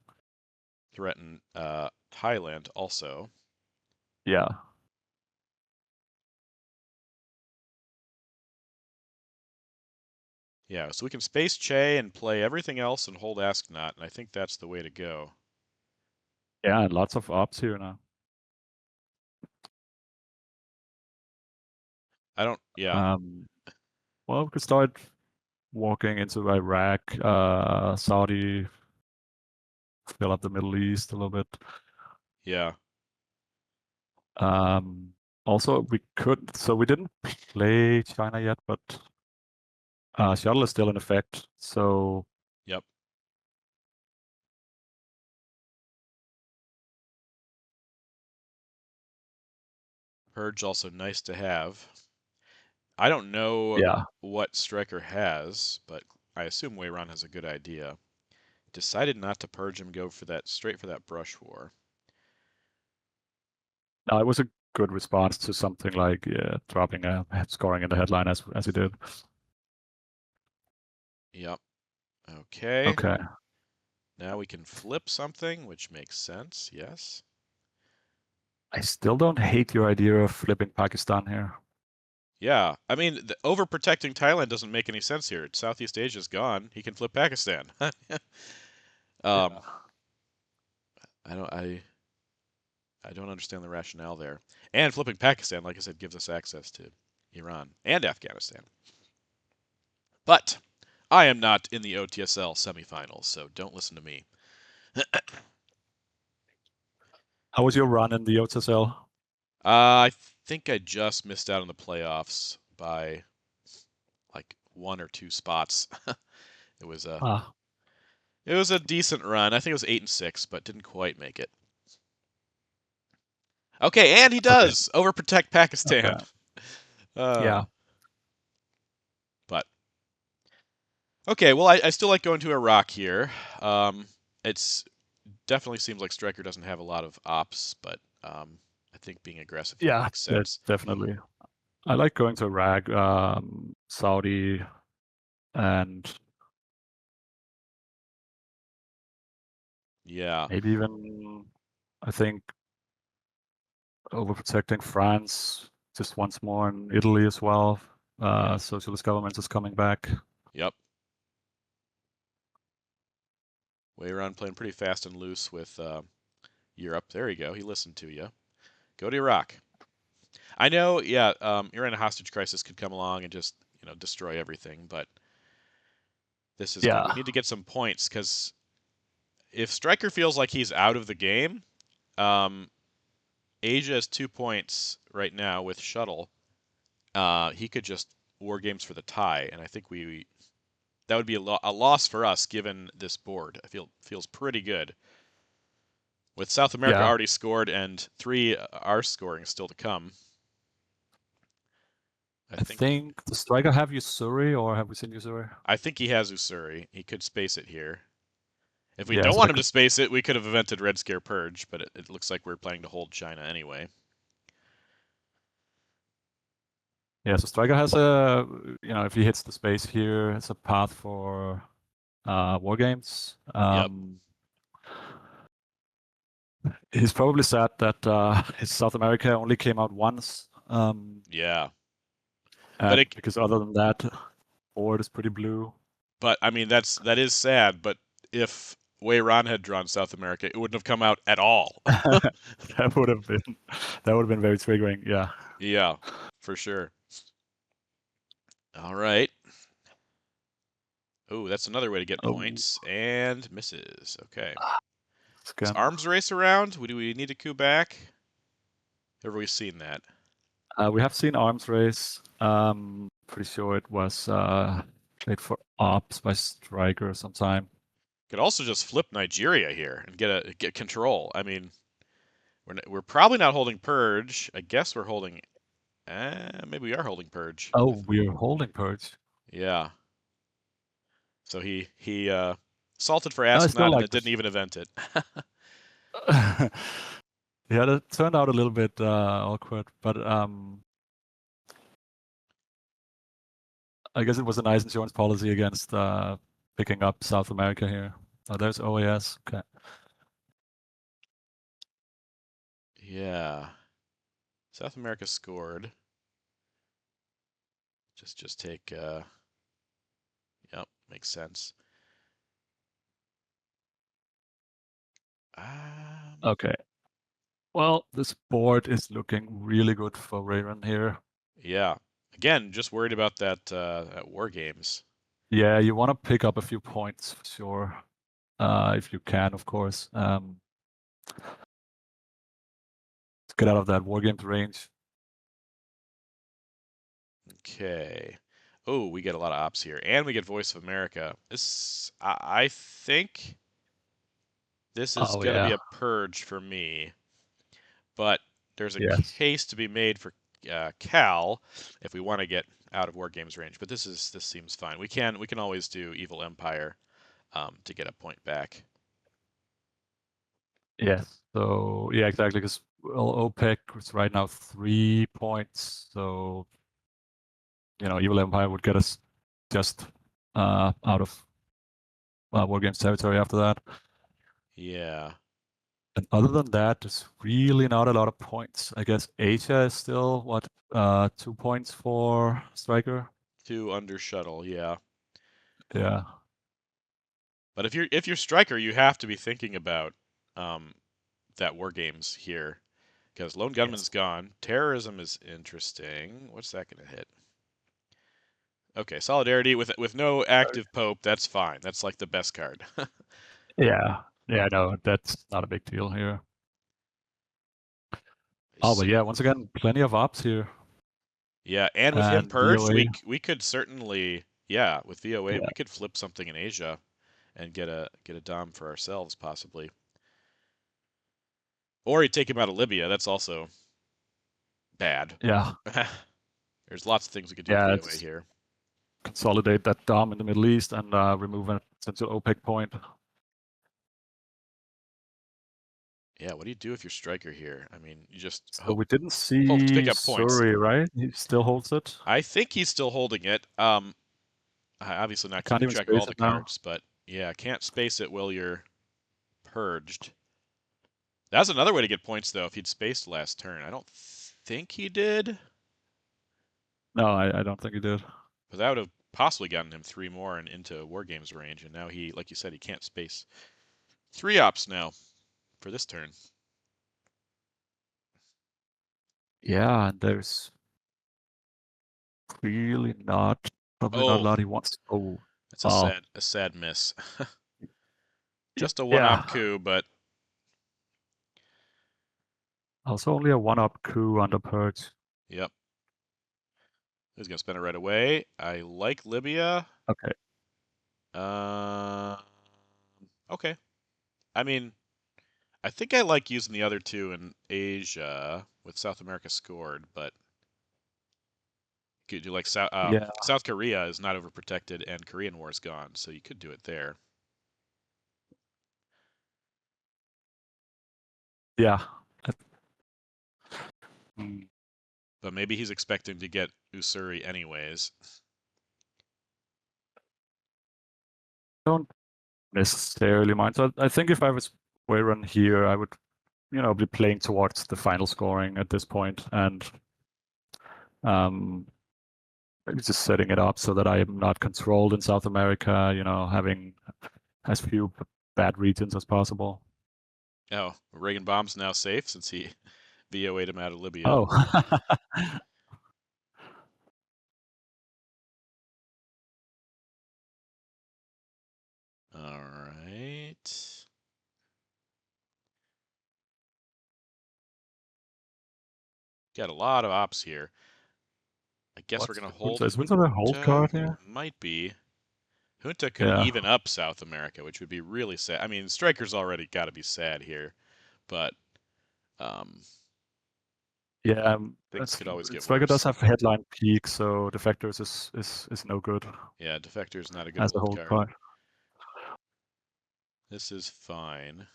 Threaten Thailand also. Yeah. Yeah, so we can space Che and play everything else and hold Ask Not, and I think that's the way to go. Yeah, and lots of ops here now. I don't, yeah, Um, well, we could start walking into Iraq, Saudi, fill up the Middle East a little bit. yeah. Um, Also, we could, so we didn't play China yet, but shuttle is still in effect. So Yep. Purge also nice to have. I don't know yeah, what Stryker has, but I assume Weiran has a good idea. Decided not to purge him, go for that straight for that brush war. no, it was a good response to something like dropping scoring in the headline as he did. Yep. Okay. Okay. Now we can flip something, which makes sense. Yes. I still don't hate your idea of flipping Pakistan here. Yeah, I mean, overprotecting Thailand doesn't make any sense here. Southeast Asia's gone. He can flip Pakistan. Yeah. um, I don't understand the rationale there. And flipping Pakistan, like I said, gives us access to Iran and Afghanistan. But I am not in the OTSL semifinals, so don't listen to me. How was your run in the OTSL? I think I just missed out on the playoffs by like 1 or 2 spots. it was a Ah, it was a decent run. I think it was 8-6, but didn't quite make it. Okay, and he that's okay. does overprotect Okay. Pakistan. Uh, Yeah. but okay, well, I still like going to Iraq here. It's definitely seems like Stryker doesn't have a lot of ops, but I think being aggressive here Yeah, makes sense. definitely. I like going to Iraq, Saudi, and Yeah, maybe even, I think, overprotecting France just once more in Italy as well. yeah, Socialist government is coming back. yep. Weiran playing pretty fast and loose with Europe. There you go. He listened to you. Go to Iraq. I know, yeah, Iran hostage crisis could come along and just destroy everything, but this is good. We Yeah. need to get some points because if Stryker feels like he's out of the game, um, Asia has 2 points right now with shuttle. He could just war games for the tie, and I think we that would be a loss for us given this board. I feels pretty good with South America Yeah. already scored and 3 are scoring still to come. I I think think the Striker have Usuri, or have we seen Usuri? I think he has Usuri. He could space it here. If we Yeah, don't so they want him to could. space it, we could have invented Red Scare Purge, but it looks like we're planning to hold China anyway. Yeah, so Striker has a, if he hits the space here, it's a path for war games. Yep. He's probably sad that his South America only came out once. Yeah. But And because other than that, board is pretty blue. I mean that is sad. But if Weiran had drawn South America, it wouldn't have come out at all. That would have been very triggering. Yeah. Yeah, for sure. All right. Oh, that's another way to get Oh, points and misses. Okay. Is again. arms race around? Do we need to coup back? Have we seen that? We have seen arms race. Pretty sure it was played for ops by Stryker sometime. Could also just flip Nigeria here and get control. I mean, we're probably not holding purge. I guess we're holding. Maybe we are holding purge. Oh, we're holding Purge. Yeah. So he salted for I asking still that and like then didn't this. even event it. Yeah, that turned out a little bit awkward, but I guess it was a nice insurance policy against picking up South America here. Oh, there's OAS. Okay. Yeah. South America scored. Just take. Yep, makes sense. Um, Okay. Well, this board is looking really good for Weiran here. yeah. Again, just worried about that war games. Yeah, you want to pick up a few points for sure, if you can, of course. To get out of that war games range. Okay. Oh, we get a lot of ops here, and we get Voice of America. I think this is Oh gonna be yeah. a purge for me, but there's a Yes. case to be made for Cal if we want to get out of war games range. But this seems fine. We can always do Evil Empire to get a point back. Yes. So yeah, exactly. Because OPEC is right now 3 points. So Evil Empire would get us just out of War Games territory after that. Yeah. And other than that, there's really not a lot of points. I guess Asia is still what 2 points for Stryker. 2 under shuttle, yeah. Yeah. But if you're Stryker, you have to be thinking about um, that war games here because lone gunman's Yes. gone. Terrorism is interesting. What's that going to hit? Okay, solidarity with no active pope. That's fine. That's like the best card. Yeah. Yeah, no, that's not a big deal here. Oh, but So, yeah, once again, plenty of ops here. yeah, and with him And purged, VOA. we could certainly, yeah, with VOA Yeah. we could flip something in Asia and get a dom for ourselves possibly. Or he'd take him out of Libya. That's also bad. Yeah. There's lots of things we could do with Yeah, VOA it's here. consolidate that DOM in the Middle East and remove a central OPEC point. Yeah, what do you do if you're Stryker here? I mean, you just So hope we didn't to pick see up points. Surrey, right? He still holds it. I think he's still holding it. Obviously I not can't keeping even track of all space the it now. cards, but yeah, can't space it while you're purged. That's another way to get points though. If he'd spaced last turn, I don't think he did, No, I don't think he did. but that would have possibly gotten him 3 more and into war games range. And now he, like you said, he can't space 3 ops now for this turn. Yeah, and there's really probably not a Oh, lot he wants. Oh, that's a wow. sad miss. Just a 1-op Yeah, coup, but also only a one-up coup under Purge. yep. Who's gonna spend it right away? I like Libya. Okay. Uh, okay. I mean, I think I like using the other two in Asia with South America scored, but could do like Yeah, South Korea is not overprotected and Korean War is gone, so you could do it there. yeah. Mm, But maybe he's expecting to get Usuri anyways. don't necessarily mind. So I think if I was Weiran here, I would, be playing towards the final scoring at this point and um, maybe just setting it up so that I am not controlled in South America, having as few bad regions as possible. Oh, Reagan bomb's now safe since he VOA'd him out of Libya. Oh, All right. Got a lot of ops here. I guess we're what's gonna the hold Heinze? Is Heinze a hold Junta. card here? Might be. Junta could Yeah. even up South America, which would be really sad. I mean, Stryker's already got to be sad here, but um, Yeah, things could always get Stryker does worse. have headline peak, so Defectors is no good Yeah, Defector's not a good as a hold hold card. card. This is fine.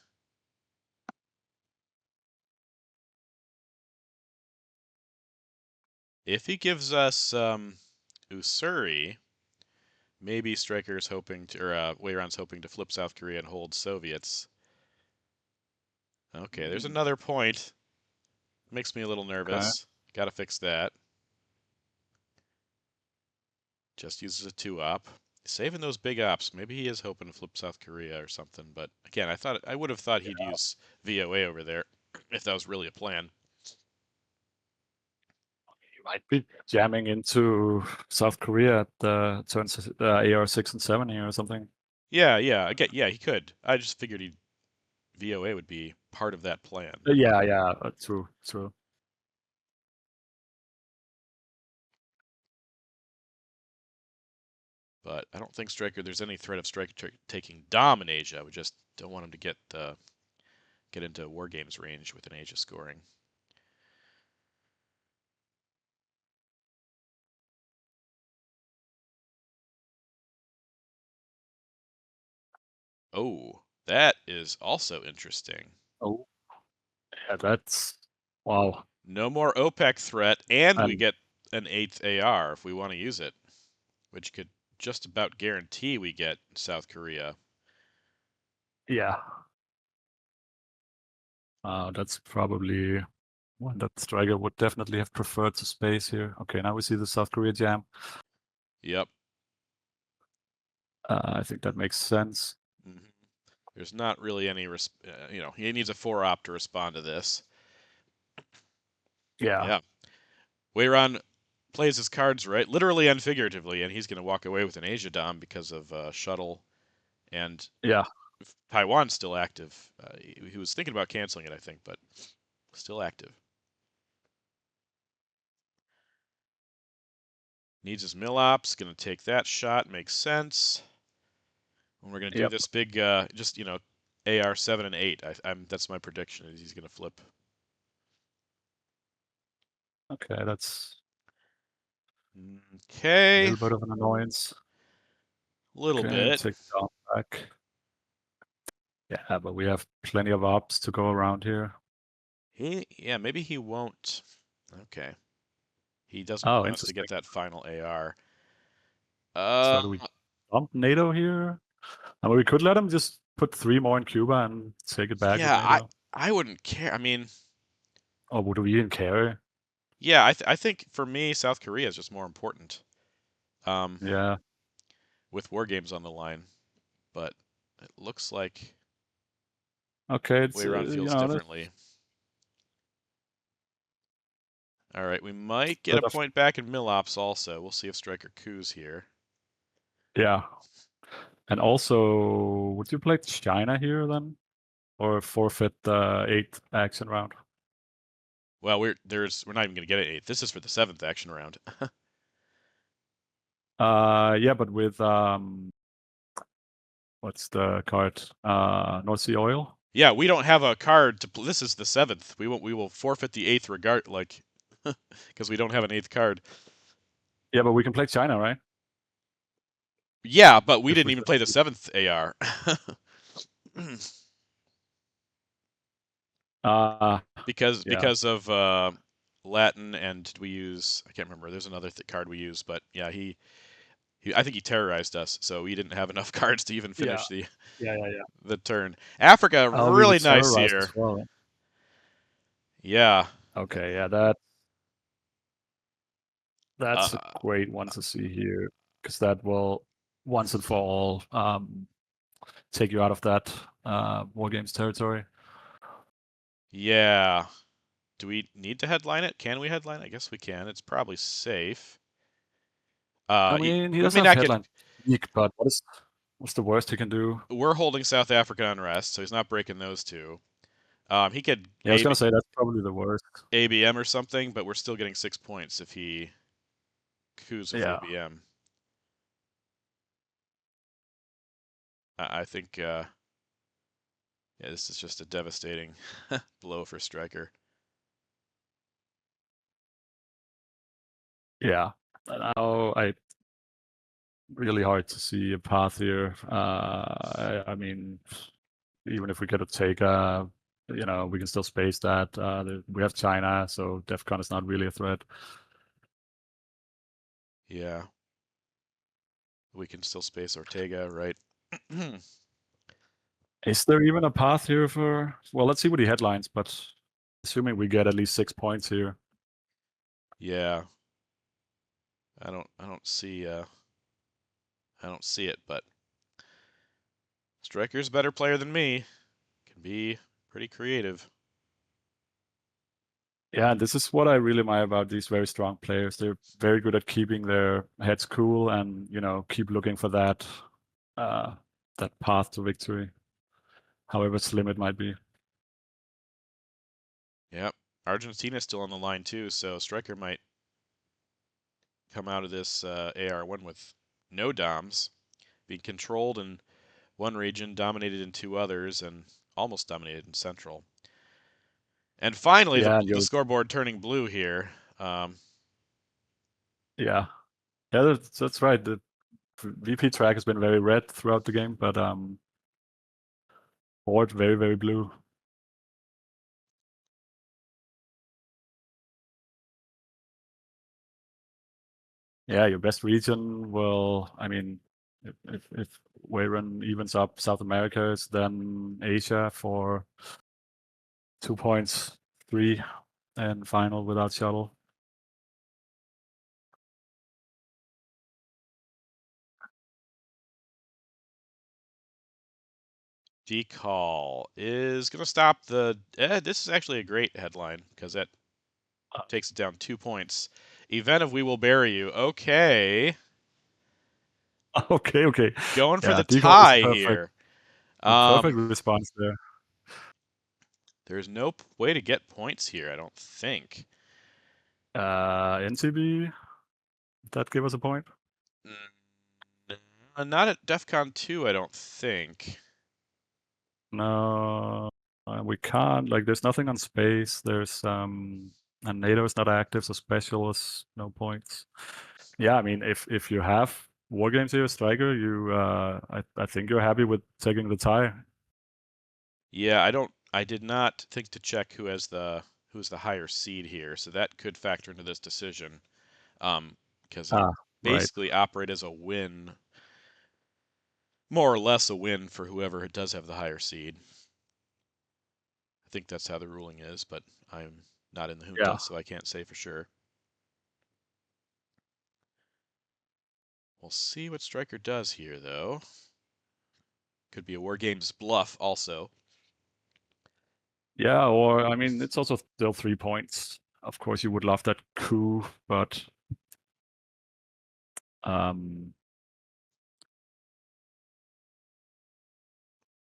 If he gives us Usuri, maybe Stryker's hoping to, or Weiran's hoping to flip South Korea and hold Soviets. Okay, there's Mm, another point. Makes me a little okay. nervous. Gotta fix that. Just uses a 2-op. Saving those big ops. Maybe he is hoping to flip South Korea or something. But again, I would have thought he'd use VOA over there if that was really a plan. You might be jamming into South Korea at the turns AR 6 and 7 here or something. Yeah. Yeah, he could. I just figured he VOA would be part of that plan. Yeah, true, true. But I don't think Stryker. There's any threat of Stryker taking Dom in Asia. We just don't want him to get into war games range with an Asia scoring. Oh, that is also interesting. Oh, yeah, that's wow. No more OPEC threat, and we And get an 8th AR if we want to use it, which could just about guarantee we get South Korea. yeah, That's probably one that Stryker would definitely have preferred to space here. Okay, now we see the South Korea jam. Yep. I think that makes sense. Mm-hmm. There's not really any, he needs a 4-op to respond to this. Yeah. Yeah. Weiran plays his cards right, literally and figuratively, and he's going to walk away with an Asia Dom because of shuttle and Yeah. Taiwan's still active. He was thinking about canceling it, I think, but still active. Needs his mill ops. Going to take that shot. Makes sense. And we're going to do Yep. this big, just AR 7 and 8. That's my prediction. Is he's going to flip. Okay, that's a Okay, little bit of an annoyance. little Okay, bit. take down back. Yeah, but we have plenty of ops to go around here. Yeah, maybe he won't. Okay, he doesn't Oh, want us to interesting. get that final AR. So do we dump NATO here? I mean, we could let him just put 3 more in Cuba and take it back with Yeah, I NATO. I wouldn't care. I mean, Or would we even care? yeah, I think for me, South Korea is just more important. Um, Yeah. with war games on the line, but it looks like Okay, it's Weiran you feels know, differently. All right, we might get a bit of point back in Millops also. We'll see if Stryker coups here. yeah. And also, would you play China here then, or forfeit the 8th action round? Well, we're not even going to get an 8th. This is for the 7th action round. Yeah, but with what's the card? North Sea Oil. Yeah, we don't have a card to. This is the 7th. We will forfeit the 8th regard because we don't have an 8th card. Yeah, but we can play China, right? Yeah, but we If didn't we even play the just 7th AR. uh because yeah. because of Latin and did we use? I can't remember. There's another card we used, but yeah, I think he terrorized us, so we didn't have enough cards to even Yeah. finish the Yeah. the turn. Africa, Oh, we really would nice terrorize as here. well. Yeah. Okay, yeah, that's a Uh, great one to see here, because that will once and for all take you out of that war games territory. yeah. Do we need to headline it? Can we headline it? I guess we can. It's probably safe. I mean, he We does may have not get. headline peak, but what's the worst he can do? We're holding South Africa unrest, so he's not breaking those two. He could Yeah, I was gonna say that's probably the worst. ABM or something, but we're still getting 6 points if he coups with Yeah. ABM. I think. Yeah, this is just a devastating blow for Stryker. Yeah. Now I really hard to see a path here. I mean, even if we get to take we can still space that. We have China, so DEFCON is not really a threat. Yeah, we can still space Ortega, right? Is there even a path here for? Well, let's see what he headlines, but assuming we get at least 6 points here. Yeah, I don't see it, but Stryker's a better player than me. Can be pretty creative. Yeah, this is what I really admire about these very strong players. They're very good at keeping their heads cool and keep looking for uh, that path to victory, however slim it might be. Yep. Argentina's still on the line too, so Stryker might come out of this AR1 with no DOMs, being controlled in one region, dominated in two others, and almost dominated in Central. And finally, Yeah, the scoreboard turning blue here. yeah, that's right. The VP track has been very red throughout the game, but board very, very blue. Yeah, your best region will, I mean, if Weiran evens up South America, is then Asia for 2 points, 3 and final without shuttle. Decall is going to stop the. This is actually a great headline because that takes it down 2 points. Event of We Will Bury You. Okay. Okay. Going for Yeah, the decal is tie here. a perfect Um, response there. there's no way to get points here, I don't think. NCB, that give us a point? Not at DEF CON 2, I don't think. No, we can't. Like, there's nothing on space. There's and NATO is not active, so special is no points. Yeah, I mean, if you have war games here, Stryker, you I think you're happy with taking the tie. Yeah, I did not think to check who's the higher seed here, so that could factor into this decision. Because it'll Right. basically operate as a win, more or less a win for whoever does have the higher seed. I think that's how the ruling is, but I'm not in the Yeah. junta, so I can't say for sure. We'll see what Stryker does here, though. Could be a War Games bluff, also. Yeah, or I mean, it's also still 3 points. Of course, you would love that coup, but um,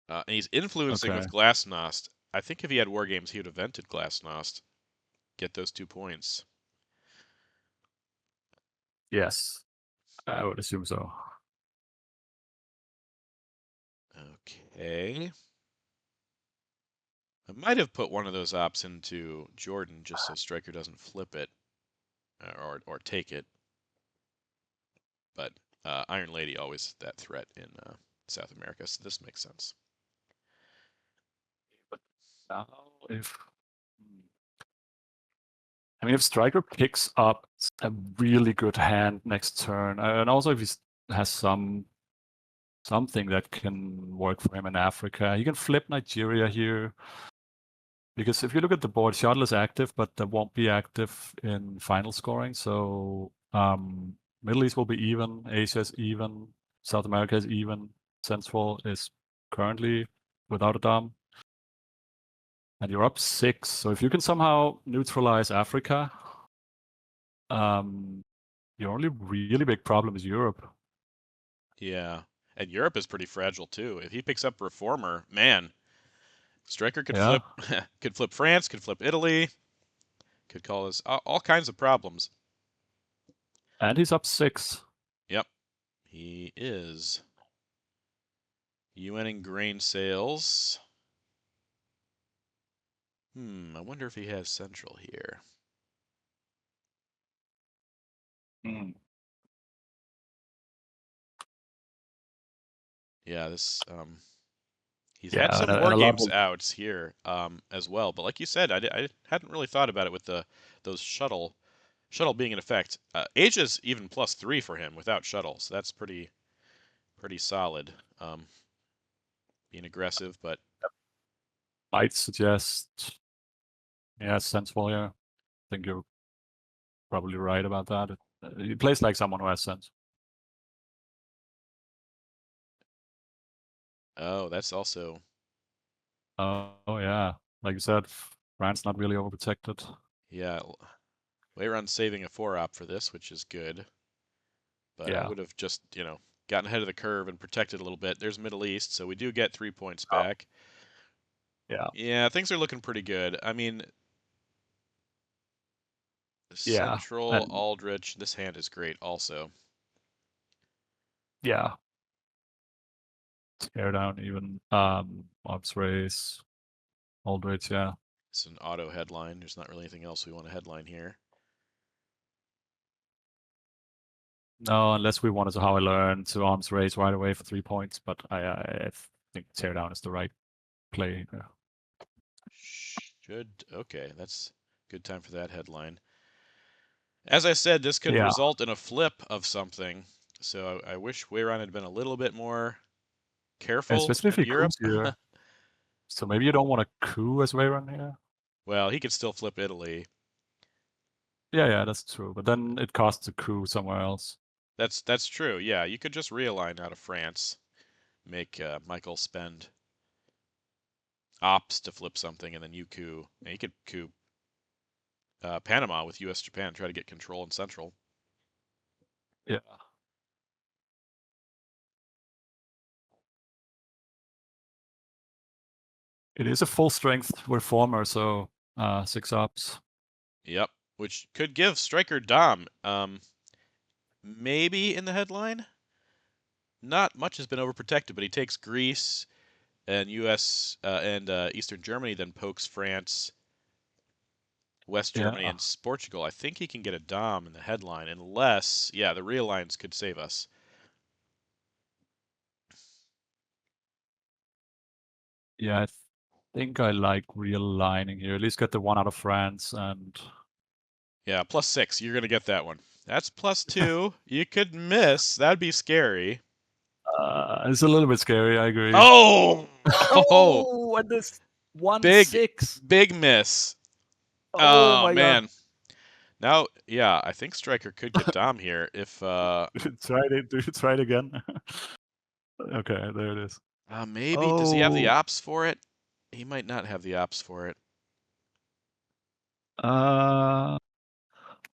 And he's influencing okay. with Glasnost. I think if he had War Games, he would have vented Glasnost. Get those 2 points. Yes, I would assume so. Okay. I might have put one of those ops into Jordan just so Stryker doesn't flip it or take it. But Iron Lady always that threat in South America, so this makes sense. But now, if I mean, if Stryker picks up a really good hand next turn, and also if he has something that can work for him in Africa, he can flip Nigeria here. Because if you look at the board, Shuttle is active, but that won't be active in final scoring. So Middle East will be even, Asia is even, South America is even, Central is currently without a dom. And you're up 6. So if you can somehow neutralize Africa, your only really big problem is Europe. Yeah, and Europe is pretty fragile too. If he picks up Reformer, man, Stryker could Yeah. flip, could flip France, could flip Italy, could cause all kinds of problems. And he's up 6. Yep, he is. UNing grain sales. I wonder if he has Central here. Mm. Yeah, this he's had Yeah, some and War a lot Games will. outs here as well, but like you said, I hadn't really thought about it with those shuttle being in effect. Asia's even +3 for him without shuttle, so that's pretty solid. Being aggressive, but Might suggest, yeah, sensible. Yeah, I think you're probably right about that. He plays like someone who has sense. oh, that's also Oh yeah, like you said, Frantz not really overprotected. yeah. Weiran saving a 4-op for this, which is good, but I Yeah. would have just gotten ahead of the curve and protected a little bit. There's Middle East, so we do get 3 points Oh. back. Yeah. Yeah, things are looking pretty good. I mean, Yeah. Central, And Aldrich, this hand is great also. yeah, tear down even Ops Race, Aldrich. Yeah. It's an auto headline. There's not really anything else we want to headline here. No, unless we wanted to how I learned to arms race right away for 3 points, but I think tear down is the right play. Yeah. Okay, that's good time for that headline. As I said, this could Yeah. result in a flip of something, so I wish Weiran had been a little bit more careful Especially if in he Europe. cools here. So maybe you don't want a coup as Weiran here. Well, he could still flip Italy. Yeah, that's true. But then it costs a coup somewhere else. That's true. Yeah, you could just realign out of France, make Michael spend ops to flip something, and then you coup. And you could coup Panama with U.S. Japan, try to get control in Central. Yeah. It is a full strength reformer, so 6 ops. Yep, which could give Stryker Dom maybe in the headline. Not much has been overprotected, but he takes Greece and U.S. And Eastern Germany, then pokes France, West Germany, Yeah. and Portugal. I think he can get a Dom in the headline, unless, yeah, the realigns could save us. Yeah, I think I like realigning here. At least get the 1 out of France and Yeah, +6. You're gonna get that one. That's +2. You could miss. That'd be scary. it's a little bit scary, I agree. Oh, oh, Oh, and this big, 1-6. big miss. Oh Oh my god. man. Now, yeah, I think Stryker could get Dom here if Do you try it again? Okay, there it is. maybe does he have the Oh, ops for it? He might not have the ops for it. uh,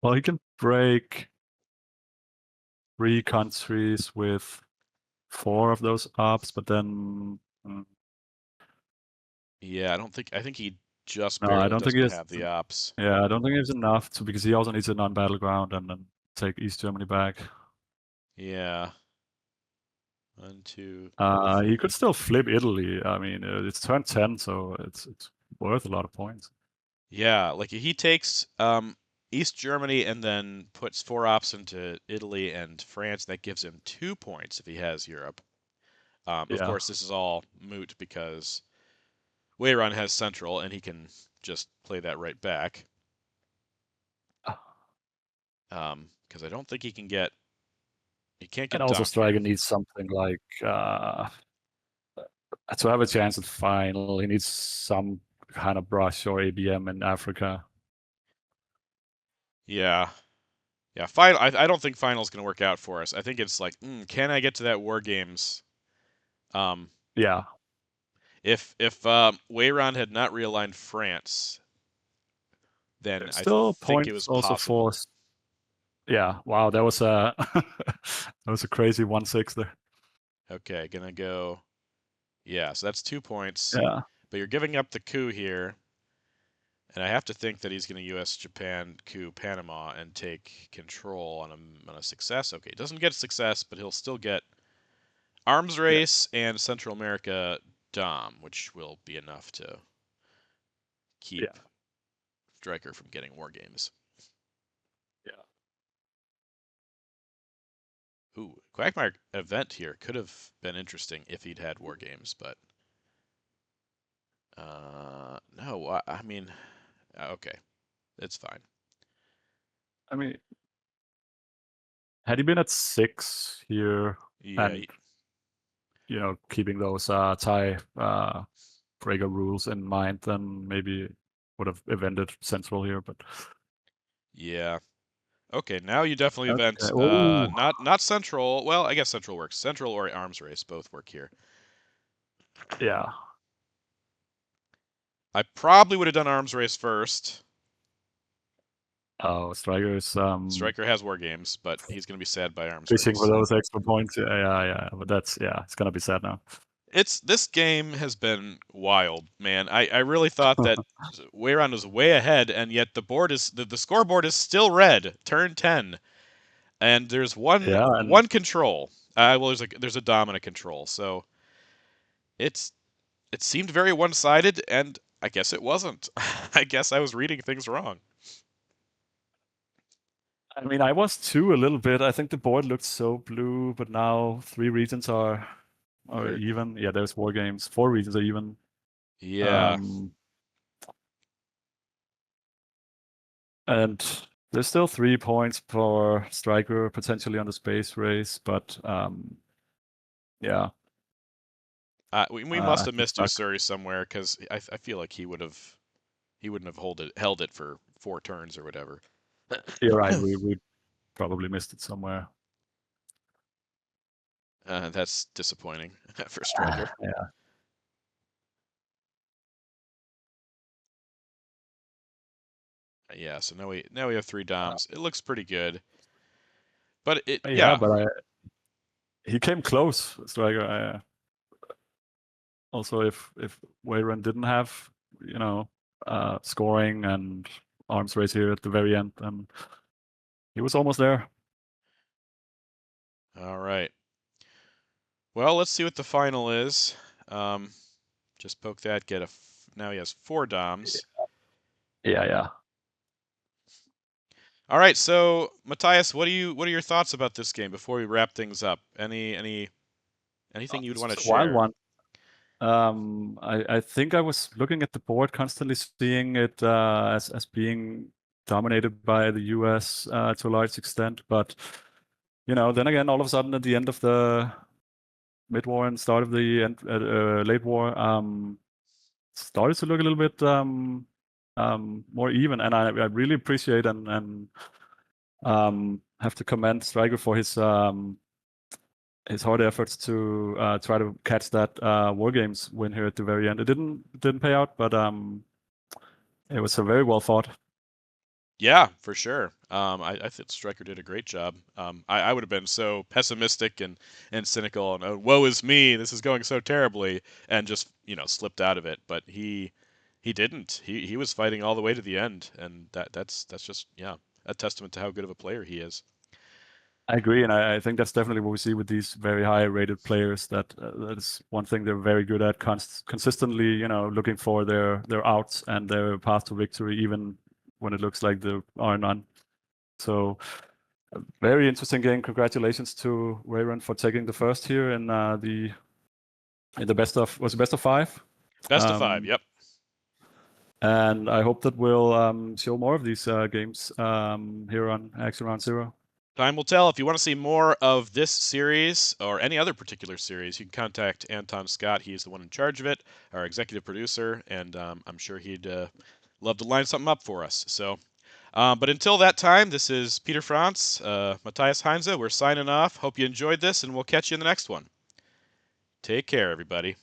well, he can break 3 countries with 4 of those ops, but then Yeah, I think he just no, I barely don't think he doesn't has. have the ops. Yeah, I don't think he has enough to because he also needs a non-battleground and then take East Germany back. Yeah. 1, 2, He 3. could still flip Italy. I mean, it's turn 10, so it's worth a lot of points. Yeah, like he takes East Germany and then puts 4 ops into Italy and France. That gives him 2 points if he has Europe. Of Yeah. course, this is all moot because Weiran has Central and he can just play that right back. Because I don't think he can't And get also Dom here. Stryker needs something like to have a chance at final. He needs some kind of brush or ABM in Africa. Yeah, yeah. Final. I don't think final's gonna work out for us. I think it's like, can I get to that War Games? Um, Yeah. if Weiran had not realigned France, then There's I still think it points was also for. possible. Yeah. Wow, that was a that was a crazy 1-6 there. Okay, gonna go. Yeah, so that's 2 points. Yeah. But you're giving up the coup here, and I have to think that he's going to U.S. Japan coup Panama and take control on a success. Okay, doesn't get success, but he'll still get arms Yeah. race and Central America Dom, which will be enough to Yeah. keep Stryker from getting war games. Yeah. Ooh, Quagmire event here could have been interesting if he'd had war games, but no. I mean, okay, it's fine. I mean, had he been at 6 here Yeah, and keeping those tie breaker rules in mind, then maybe would have evented Central here. But yeah. Okay, now you definitely okay. event Oh, not Central. Well, I guess Central works. Central or arms race both work here. yeah. I probably would have done arms race first. Oh, Striker's Stryker has war games, but he's going to be sad by arms fishing for race. those extra points. Yeah. But it's gonna be sad now. This game has been wild, man. I really thought that Weiran was way ahead, and yet the scoreboard is still red. Turn 10, and there's Yeah, and one control. Well, there's a dominant control, so it's it seemed very one-sided, and I guess it wasn't. I guess I was reading things wrong. I mean, I was too a little bit. I think the board looked so blue, but now 3 regions are We're even. Yeah, there's war games. 4 regions are even. yeah, Um, and there's still 3 points for Stryker potentially on the space race, but yeah. We must have He missed stuck. Usuri somewhere because I feel like he wouldn't have held it for 4 turns or whatever. You're right. We probably missed it somewhere. That's disappointing for Stryker. Yeah. Yeah, so now we have 3 Doms. It looks pretty good, but Yeah, but he came close, Stryker. Also, if Weiran didn't have, you know, scoring and arms race here at the very end, and he was almost there. All right. Well, let's see what the final is. Um, just poke that. Now he has 4 Doms. Yeah. All right. So Matthias, what are your thoughts about this game before we wrap things up? Anything you'd This want was to a wild share? one. I think I was looking at the board, constantly seeing it as being dominated by the US to a large extent, but then again, all of a sudden at the end of the mid war and start of the late war, started to look a little bit more even, and I really appreciate and have to commend Stryker for his hard efforts to try to catch that War Games win here at the very end. It didn't pay out, but it was a very well fought. Yeah, for sure. I think Stryker did a great job. I would have been so pessimistic and cynical and, oh, woe is me, this is going so terribly, and just slipped out of it. But he didn't. He was fighting all the way to the end, and that's just a testament to how good of a player he is. I agree, and I think that's definitely what we see with these very high-rated players. That is one thing they're very good at, consistently, looking for their outs and their path to victory, even when it looks like there are none. So, very interesting game. Congratulations to Weiran for taking the first here in the best of 5. Best of 5. Um, Yep. and I hope that we'll show more of these games here on actionroundzero. Time will tell. If you want to see more of this series or any other particular series, you can contact Anton Scott. He's the one in charge of it, our executive producer, and I'm sure he'd love to line something up for us. So, but until that time, this is Peter Frantz, Mathias Heinze. We're signing off. Hope you enjoyed this, and we'll catch you in the next one. Take care, everybody.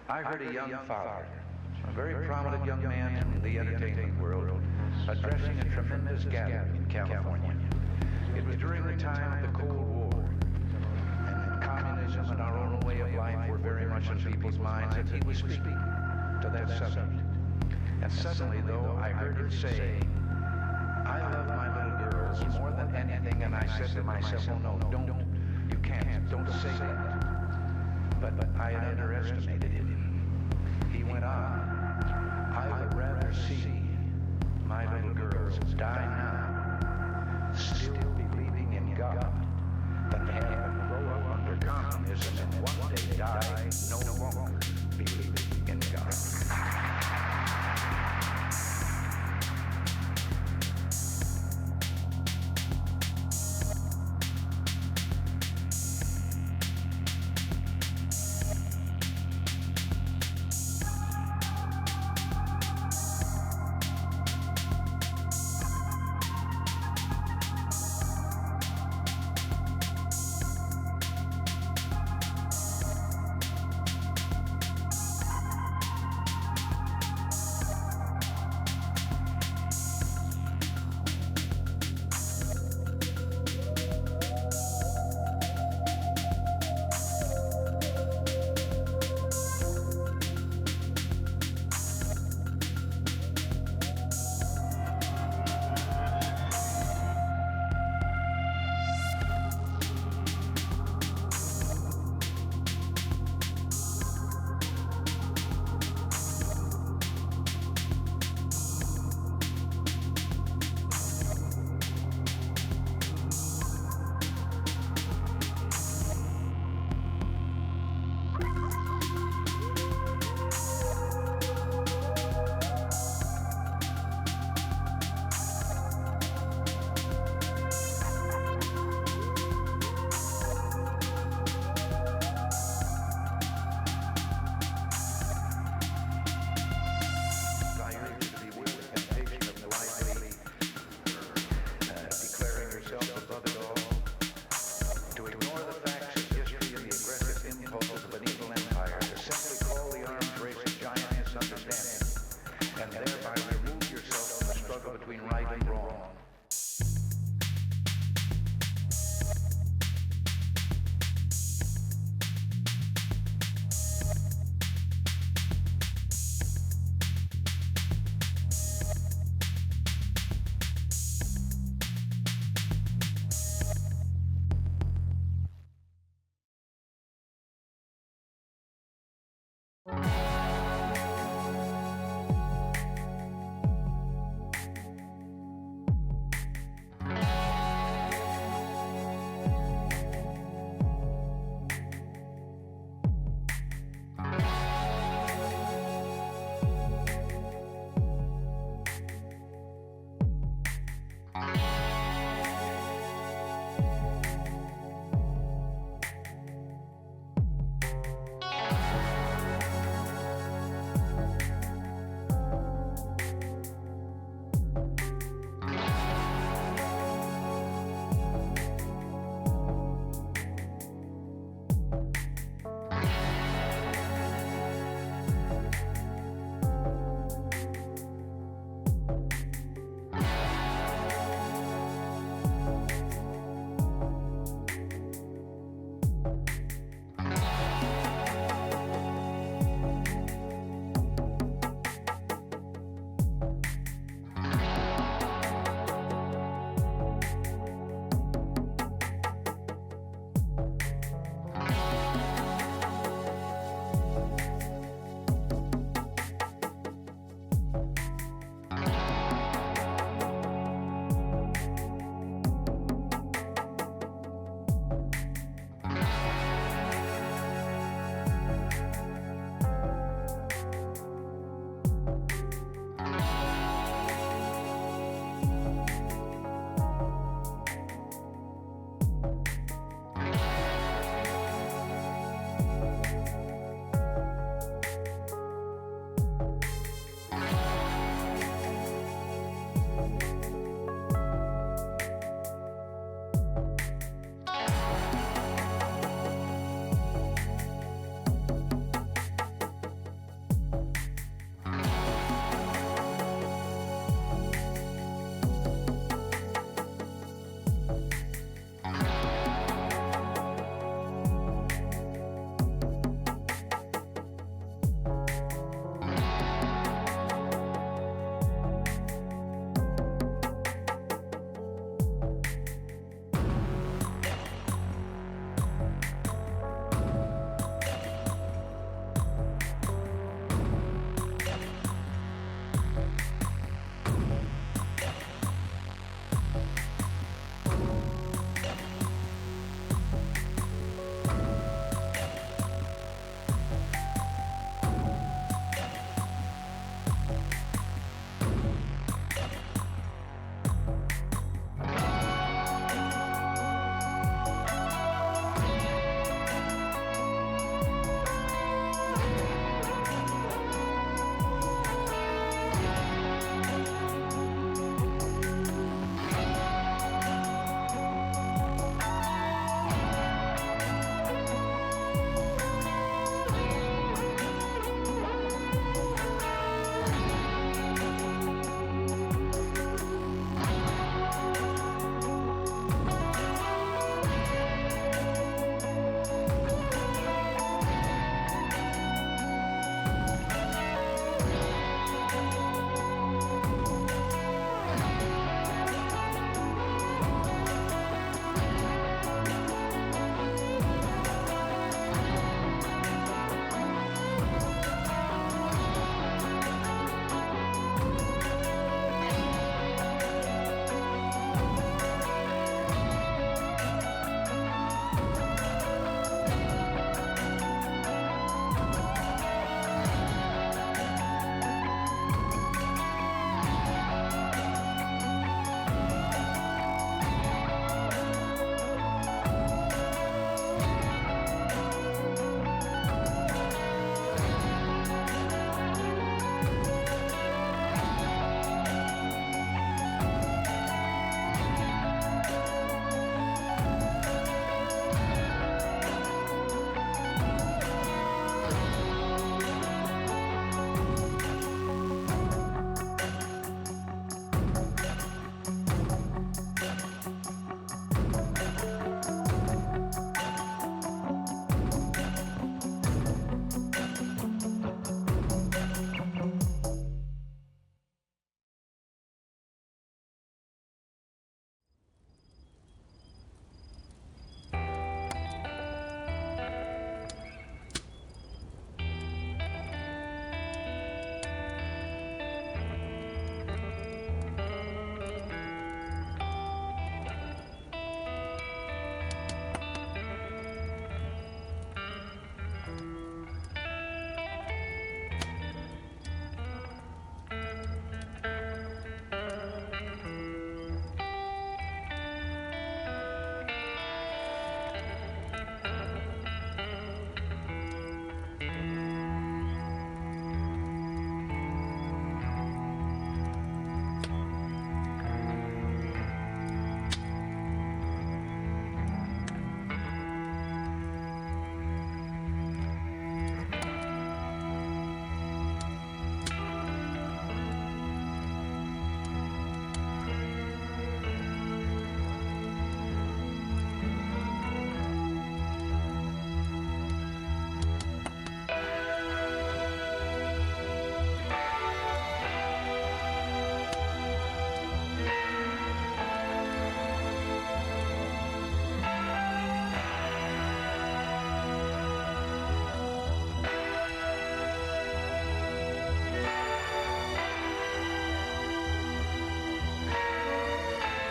I heard a young father, a very prominent young man in the entertainment world, addressing a tremendous gathering in California. It was during the time of the Cold War, and communism and our own way of life were very much in people's minds, and he was speaking to that subject. And suddenly, though, I heard him say, "I love my little girls more than anything," and I said to myself, "Oh no, you can't, don't say that." But I had underestimated him. He went on, "I would rather see my little girls die now, still believing in God, than have them grow up under communism and one day die no longer believing in God.